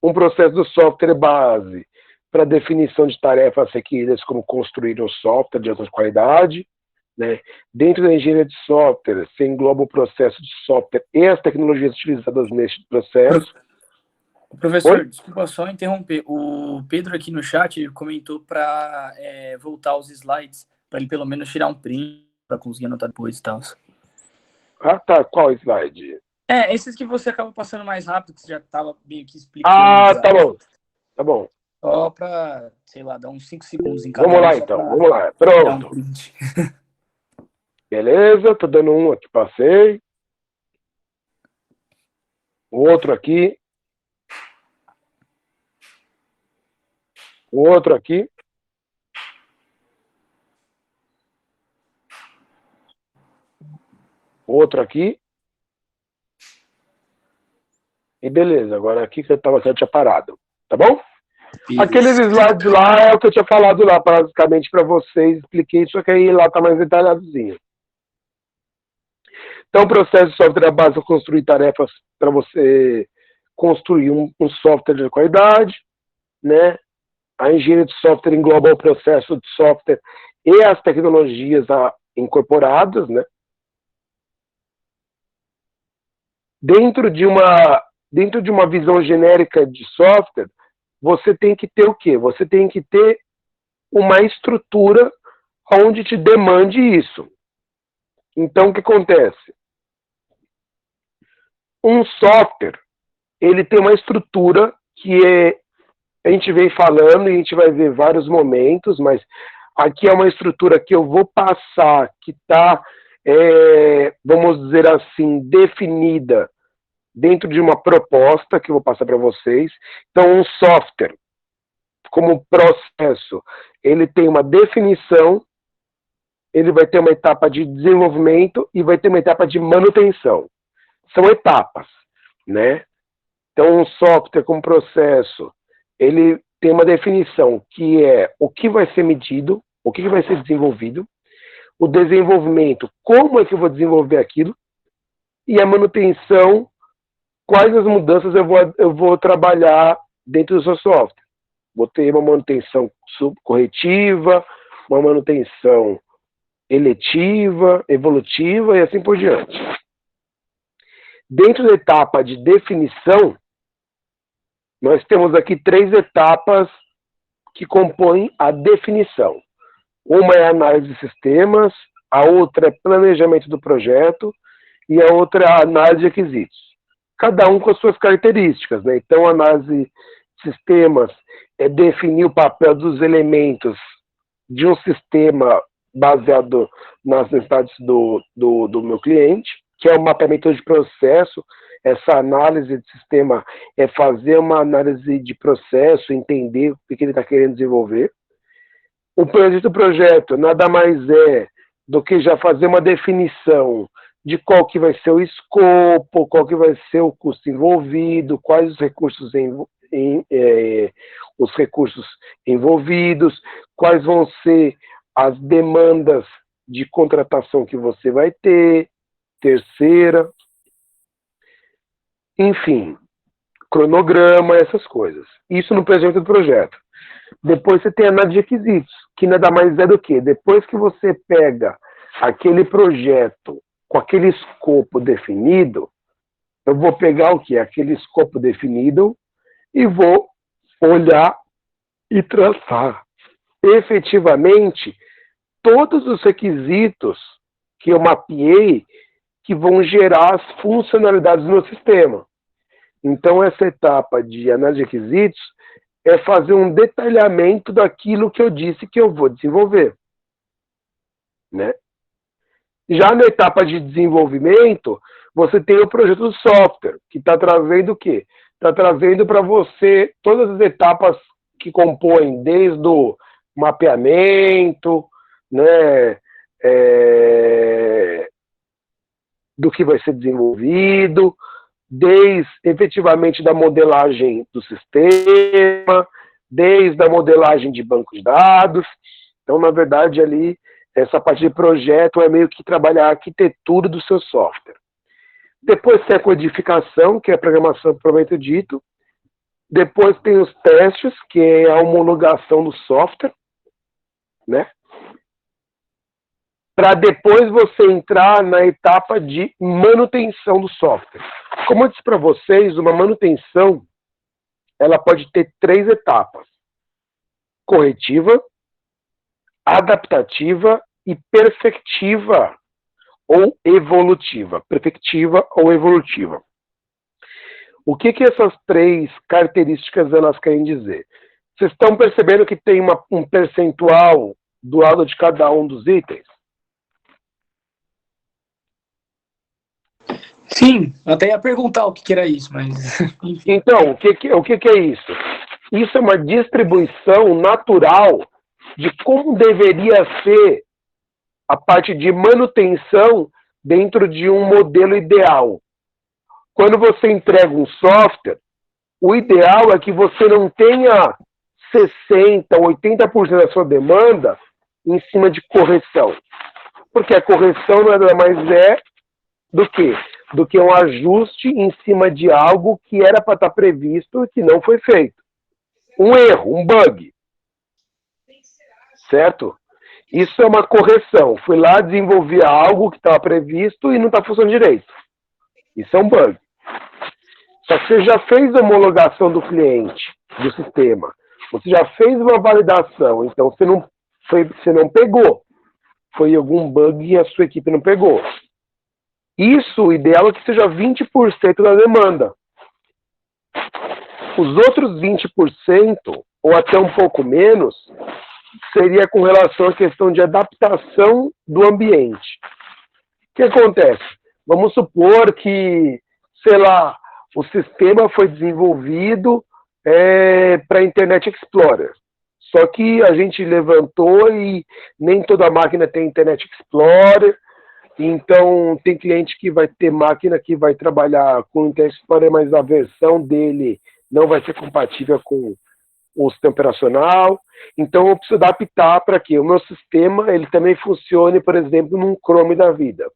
Um processo do software base para definição de tarefas requeridas, como construir um software de alta qualidade, né? Dentro da engenharia de software, se engloba o processo de software e as tecnologias utilizadas neste processo. Professor, Oi? desculpa só interromper. O Pedro aqui no chat comentou para voltar os slides, para ele pelo menos tirar um print, para conseguir anotar depois e tal. Ah, tá. Qual slide? Esses que você acaba passando mais rápido, que você já estava meio que explicando. Ah, tá bom. Tá bom. Só para, sei lá, dar uns 5 segundos em cada Vamos lá, só então. pra Vamos lá. tirar um Pronto. print. Beleza, tô dando um aqui, passei. O outro aqui. O outro aqui. O outro aqui. E beleza, agora aqui que eu tinha parado. Tá bom? Isso. Aqueles slides lá é o que eu tinha falado lá, basicamente, para vocês. Expliquei, só que aí lá tá mais detalhadozinho. Então, o processo de software é a base para construir tarefas para você construir um software de qualidade, né? A engenharia de software engloba o processo de software e as tecnologias incorporadas, né? Dentro de uma visão genérica de software, você tem que ter o quê? Você tem que ter uma estrutura onde te demande isso. Então, o que acontece? Um software, ele tem uma estrutura que a gente vem falando e a gente vai ver vários momentos, mas aqui é uma estrutura que eu vou passar, que está, vamos dizer assim, definida dentro de uma proposta que eu vou passar para vocês. Então, um software, como processo, ele tem uma definição, ele vai ter uma etapa de desenvolvimento e vai ter uma etapa de manutenção. São etapas, né? Então, um software como processo, ele tem uma definição que é o que vai ser medido, o que vai ser desenvolvido, o desenvolvimento, como é que eu vou desenvolver aquilo, e a manutenção, quais as mudanças eu vou trabalhar dentro do seu software. Vou ter uma manutenção corretiva, uma manutenção eletiva, evolutiva e assim por diante. Dentro da etapa de definição, nós temos aqui 3 etapas que compõem a definição. Uma é análise de sistemas, a outra é planejamento do projeto e a outra é análise de requisitos. Cada um com as suas características, né? Então, a análise de sistemas é definir o papel dos elementos de um sistema baseado nas necessidades do meu cliente, que é o mapeamento de processo. Essa análise de sistema é fazer uma análise de processo, entender o que ele está querendo desenvolver. O planejamento do projeto nada mais é do que já fazer uma definição de qual que vai ser o escopo, qual que vai ser o custo envolvido, quais os recursos envolvidos, quais vão ser as demandas de contratação que você vai ter, terceira, enfim, cronograma, essas coisas. Isso no planejamento do projeto. Depois você tem a análise de requisitos, que nada mais é do que, depois que você pega aquele projeto com aquele escopo definido, eu vou pegar o que? Aquele escopo definido e vou olhar e traçar efetivamente todos os requisitos que eu mapeei que vão gerar as funcionalidades do meu sistema. Então, essa etapa de análise de requisitos é fazer um detalhamento daquilo que eu disse que eu vou desenvolver, né? Já na etapa de desenvolvimento, você tem o projeto do software, que está trazendo o quê? Está trazendo para você todas as etapas que compõem, desde o mapeamento, né, do que vai ser desenvolvido, desde efetivamente da modelagem do sistema, desde a modelagem de banco de dados. Então, na verdade, ali, essa parte de projeto é meio que trabalhar a arquitetura do seu software. Depois tem a codificação, que é a programação propriamente dito. Depois tem os testes, que é a homologação do software, né? Para depois você entrar na etapa de manutenção do software. Como eu disse para vocês, uma manutenção, ela pode ter 3 etapas: corretiva, adaptativa e perfectiva ou evolutiva. Perfectiva ou evolutiva. O que essas 3 características elas querem dizer? Vocês estão percebendo que tem um percentual do lado de cada um dos itens? Sim, eu até ia perguntar o que era isso, mas... Então, o que é isso? Isso é uma distribuição natural de como deveria ser a parte de manutenção dentro de um modelo ideal. Quando você entrega um software, o ideal é que você não tenha 60%, 80% da sua demanda em cima de correção. Porque a correção nada mais é do que um ajuste em cima de algo que era para estar previsto e que não foi feito. Um erro, um bug. Certo? Isso é uma correção. Fui lá, desenvolvi algo que estava previsto e não está funcionando direito. Isso é um bug. Só que você já fez a homologação do cliente, do sistema. Você já fez uma validação. Então, você não pegou. Foi algum bug e a sua equipe não pegou. Isso, o ideal é que seja 20% da demanda. Os outros 20%, ou até um pouco menos, seria com relação à questão de adaptação do ambiente. O que acontece? Vamos supor que, sei lá, o sistema foi desenvolvido para a Internet Explorer. Só que a gente levantou e nem toda máquina tem Internet Explorer. Então, tem cliente que vai ter máquina que vai trabalhar com o Internet Explorer, mas a versão dele não vai ser compatível com o sistema operacional. Então, eu preciso adaptar para que o meu sistema ele também funcione, por exemplo, num Chrome da vida.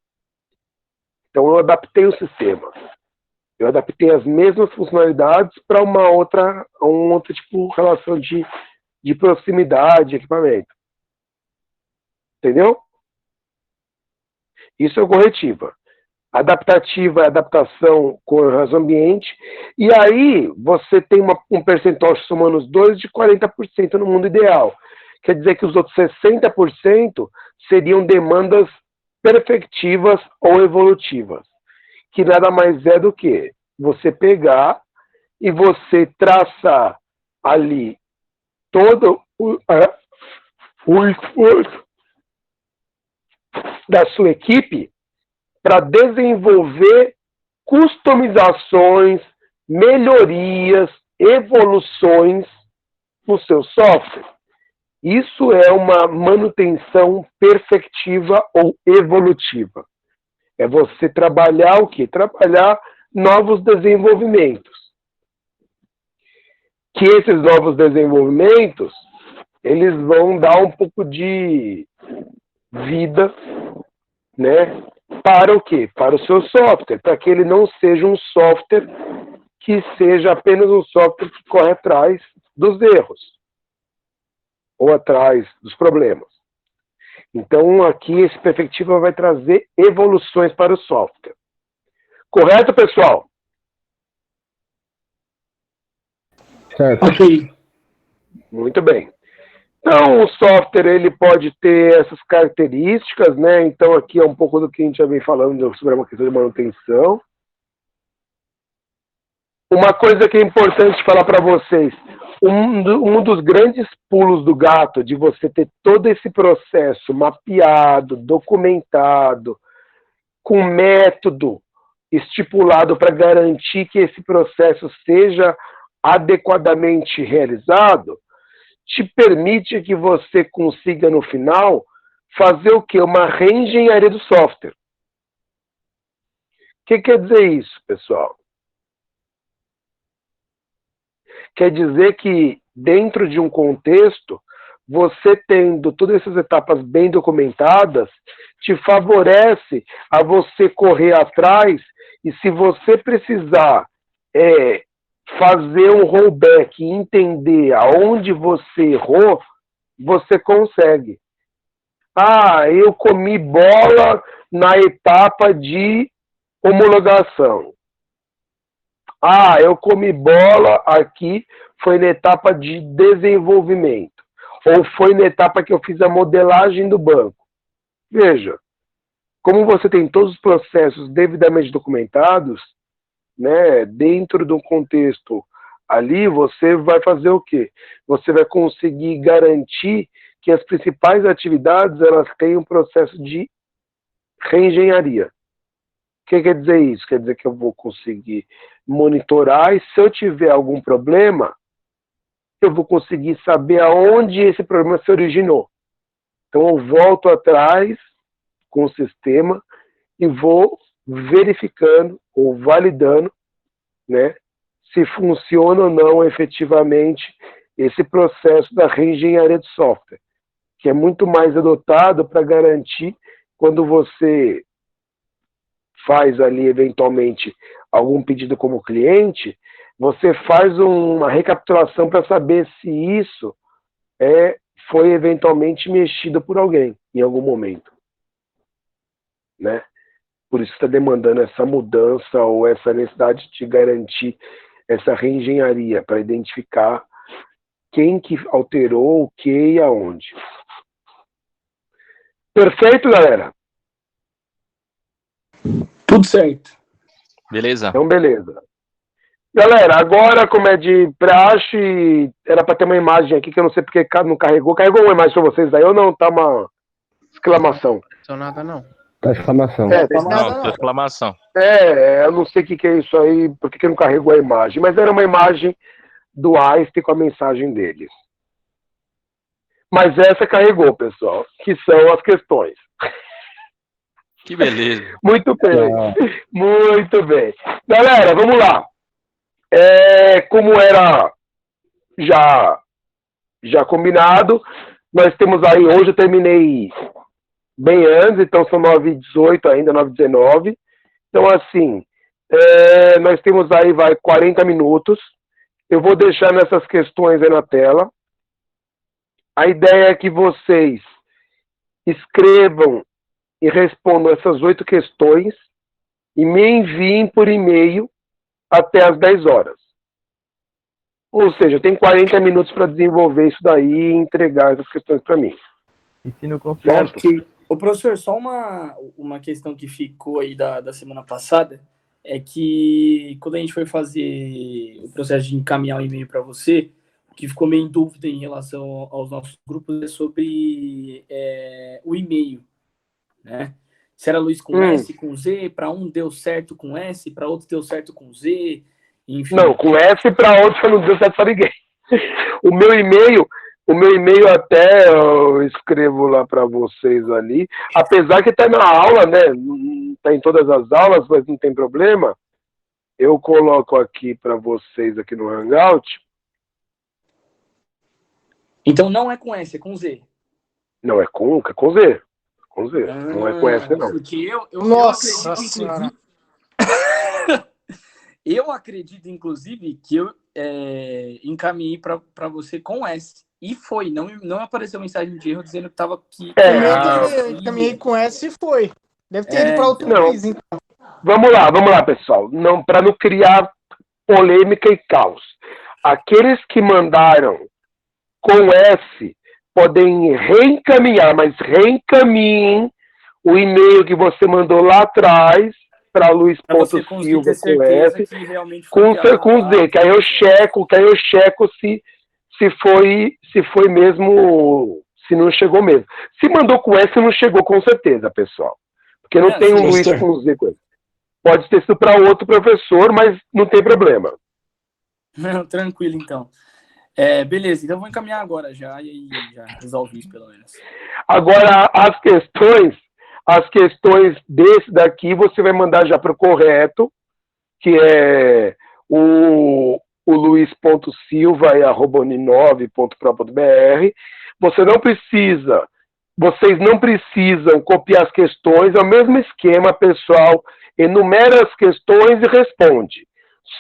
Então, eu adaptei o sistema. Eu adaptei as mesmas funcionalidades para um outro tipo de relação de proximidade, de equipamento. Entendeu? Isso é corretiva. Adaptativa é adaptação com o ambiente. E aí você tem um percentual somando os dois de 40% no mundo ideal. O quer dizer que os outros 60% seriam demandas perfectivas ou evolutivas, que nada mais é do que você pegar e você traçar ali todo o esforço da sua equipe para desenvolver customizações, melhorias, evoluções no seu software. Isso é uma manutenção perfectiva ou evolutiva. É você trabalhar o quê? Trabalhar novos desenvolvimentos. Que esses novos desenvolvimentos, eles vão dar um pouco de vida, né? Para o quê? Para o seu software, para que ele não seja um software que seja apenas um software que corre atrás dos erros ou atrás dos problemas. Então, aqui, esse Perfectiva vai trazer evoluções para o software. Correto, pessoal? Certo. Ok. Muito bem. Então, o software ele pode ter essas características, né? Então, aqui é um pouco do que a gente já vem falando sobre uma questão de manutenção. Uma coisa que é importante falar para vocês, um dos grandes pulos do gato de você ter todo esse processo mapeado, documentado, com método estipulado para garantir que esse processo seja adequadamente realizado, te permite que você consiga, no final, fazer o quê? Uma reengenharia do software. O que quer dizer isso, pessoal? Quer dizer que, dentro de um contexto, você tendo todas essas etapas bem documentadas, te favorece a você correr atrás e, se você precisar fazer um rollback e entender aonde você errou, você consegue. Ah, eu comi bola na etapa de homologação. Ah, eu comi bola aqui, foi na etapa de desenvolvimento. Ou foi na etapa que eu fiz a modelagem do banco. Veja, como você tem todos os processos devidamente documentados, né, dentro do contexto ali, você vai fazer o quê? Você vai conseguir garantir que as principais atividades elas têm um processo de reengenharia. O que quer dizer isso? Quer dizer que eu vou conseguir monitorar e, se eu tiver algum problema, eu vou conseguir saber aonde esse problema se originou. Então, eu volto atrás com o sistema e vou verificando ou validando, né, se funciona ou não efetivamente esse processo da reengenharia de software, que é muito mais adotado para garantir quando você faz ali eventualmente algum pedido como cliente, você faz uma recapitulação para saber se isso foi eventualmente mexido por alguém em algum momento, né? Por isso está demandando essa mudança ou essa necessidade de garantir essa reengenharia para identificar quem que alterou, o que e aonde. Perfeito, galera? Tudo certo. Beleza. Então, beleza. Galera, agora, como é de praxe, era para ter uma imagem aqui que eu não sei porque não carregou. Carregou uma imagem para vocês aí ou não? Tá uma exclamação. Não nada, não. Tá exclamação. Não, exclamação. Eu não sei o que é isso aí, por que não carregou a imagem, mas era uma imagem do Einstein com a mensagem dele. Mas essa carregou, pessoal, que são as questões. Que beleza. Muito bem, muito bem. Galera, vamos lá. Como era já combinado, nós temos aí, hoje eu terminei bem antes, então são 9h18 ainda, 9h19. Então, assim, nós temos aí, 40 minutos. Eu vou deixar nessas questões aí na tela. A ideia é que vocês escrevam e respondam essas 8 questões e me enviem por e-mail até às 10 horas. Ou seja, eu tenho 40 minutos para desenvolver isso daí e entregar essas questões para mim. Ensino completo. Ok. Ô, professor, só uma questão que ficou aí da semana passada é que quando a gente foi fazer o processo de encaminhar o e-mail para você, o que ficou meio em dúvida em relação aos nossos grupos é sobre o e-mail, né? Se era Luiz com S, com Z, para um deu certo com S, para outro deu certo com Z, enfim. Não, com S para outro não deu certo para ninguém. O meu e-mail até eu escrevo lá para vocês ali, apesar que está na aula, né? Está em todas as aulas, mas não tem problema. Eu coloco aqui para vocês aqui no Hangout. Então não é com S, é com Z. Não, é com Z. Com Z. Não é com S, não. Porque Nossa Senhora. Eu acredito, inclusive, que eu encaminhei para você com S. E foi. Não apareceu mensagem de erro dizendo que estava aqui. Eu caminhei com S e foi. Deve ter ido para outro país, então. Vamos lá, pessoal. Não, para não criar polêmica e caos. Aqueles que mandaram com S podem reencaminhar, mas reencaminhem o e-mail que você mandou lá atrás para Luiz.Silva com S, com Z, que aí eu checo se foi mesmo, se não chegou mesmo. Se mandou com S, não chegou com certeza, pessoal. Porque não tem um Luiz com Z com S. Pode ter sido para outro professor, mas não tem problema. Não, tranquilo, então. Beleza, então vou encaminhar agora já, e aí já resolvi isso, pelo menos. Agora, as questões desse daqui, você vai mandar já para o correto, que é o luiz.silva@uninove.pro.br. Vocês não precisam copiar as questões, é o mesmo esquema, pessoal. Enumera as questões e responde.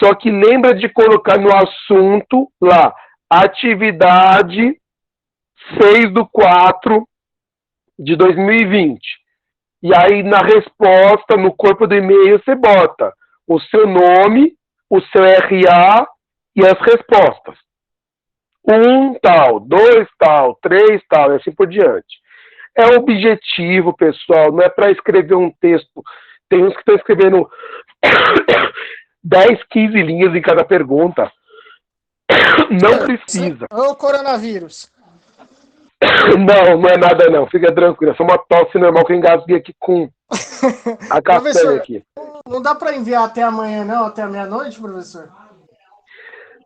Só que lembra de colocar no assunto lá, atividade 6/4/2020. E aí, na resposta, no corpo do e-mail, você bota o seu nome, o seu RA e as respostas. 1 tal, 2 tal, 3 tal, e assim por diante. É objetivo, pessoal, não é para escrever um texto. Tem uns que estão escrevendo 10, 15 linhas em cada pergunta. Não precisa. Ô, coronavírus. Não é nada não, fica tranquilo. É só uma tosse normal que eu engasguei aqui com a castanha aqui. Não dá para enviar até amanhã, não? Até a meia-noite, professor?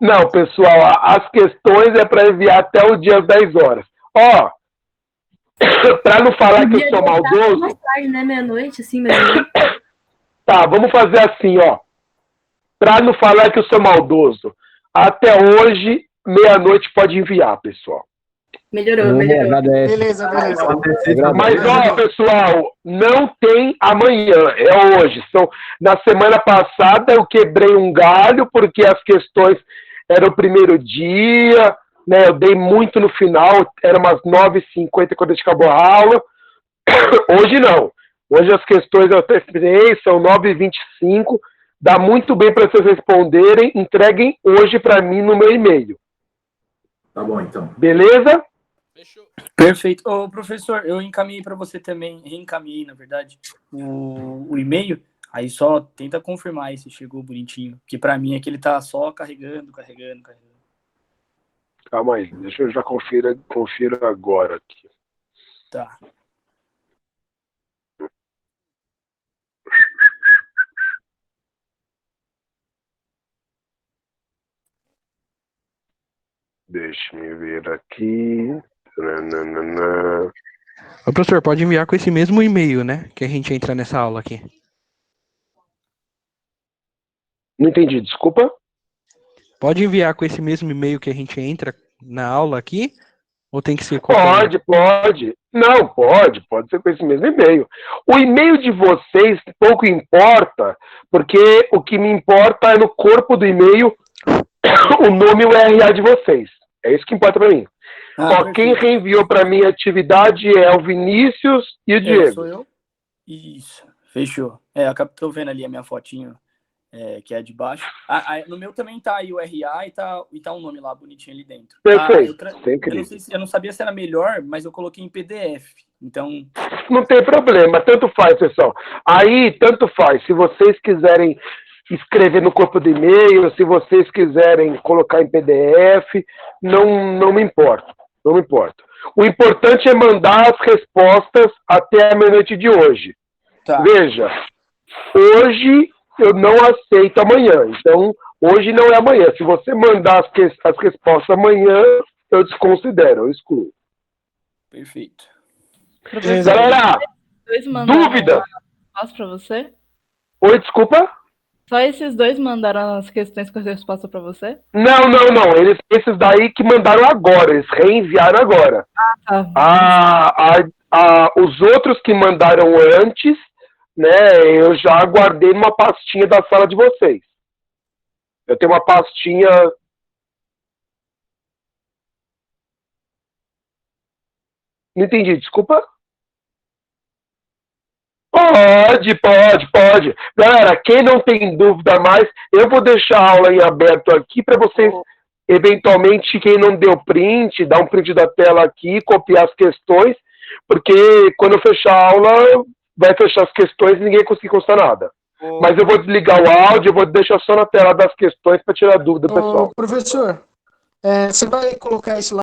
Não, pessoal, as questões é para enviar até o dia às 10 horas. Ó, para não falar que eu sou maldoso... Mais tarde, né? Meia-noite, assim, meia-noite. Tá, vamos fazer assim, ó. Para não falar que eu sou maldoso, até hoje, meia-noite pode enviar, pessoal. Melhorou. Beleza. Mas, ó, pessoal, não tem amanhã, é hoje. Na semana passada eu quebrei um galho, porque as questões eram o primeiro dia, né? Eu dei muito no final, era umas 9h50 quando a gente acabou a aula. Hoje não. Hoje as questões eu terminei, são 9h25. Dá muito bem para vocês responderem. Entreguem hoje para mim no meu e-mail. Tá bom, então. Beleza? Perfeito. Ô, professor, eu encaminhei para você também, reencaminhei, na verdade, o e-mail. Aí só tenta confirmar aí se chegou bonitinho. Que para mim é que ele tá só carregando. Calma aí, deixa eu já confiro agora aqui. Tá. Deixa eu ver aqui. Ô, professor, pode enviar com esse mesmo e-mail, né? Que a gente entra nessa aula aqui. Não entendi, desculpa. Pode enviar com esse mesmo e-mail que a gente entra na aula aqui? Ou tem que ser Pode. Não, pode ser com esse mesmo e-mail. O e-mail de vocês pouco importa, porque o que me importa é no corpo do e-mail o nome e o RA de vocês. É isso que importa para mim. Quem reenviou para mim a atividade é o Vinícius e o Diego. Sou eu? Isso, fechou. Tô vendo ali a minha fotinho que é de baixo. No meu também tá aí o RA e tá um nome lá bonitinho ali dentro. Perfeito. Eu não sabia se era melhor, mas eu coloquei em PDF. Então. Não tem problema, tanto faz, pessoal. Aí, tanto faz. Se vocês quiserem escrever no corpo do e-mail, se vocês quiserem colocar em PDF, não me importa. Não me importa. O importante é mandar as respostas até a meia-noite de hoje. Tá. Veja, hoje eu não aceito amanhã. Então, hoje não é amanhã. Se você mandar as respostas amanhã, eu desconsidero, eu excluo. Perfeito. Galera, dúvida? Resposta para você? Oi, desculpa? Só esses dois mandaram as questões com a resposta para você? Não. Esses daí que mandaram agora, eles reenviaram agora. Os outros que mandaram antes, né, eu já guardei numa pastinha da sala de vocês. Eu tenho uma pastinha... Não entendi, desculpa. Pode. Galera, quem não tem dúvida mais, eu vou deixar a aula em aberto aqui para vocês, eventualmente, quem não deu print, dar um print da tela aqui, copiar as questões, porque quando eu fechar a aula, vai fechar as questões e ninguém vai conseguir constar nada. Mas eu vou desligar o áudio, eu vou deixar só na tela das questões para tirar a dúvida, pessoal. Professor, você vai colocar isso lá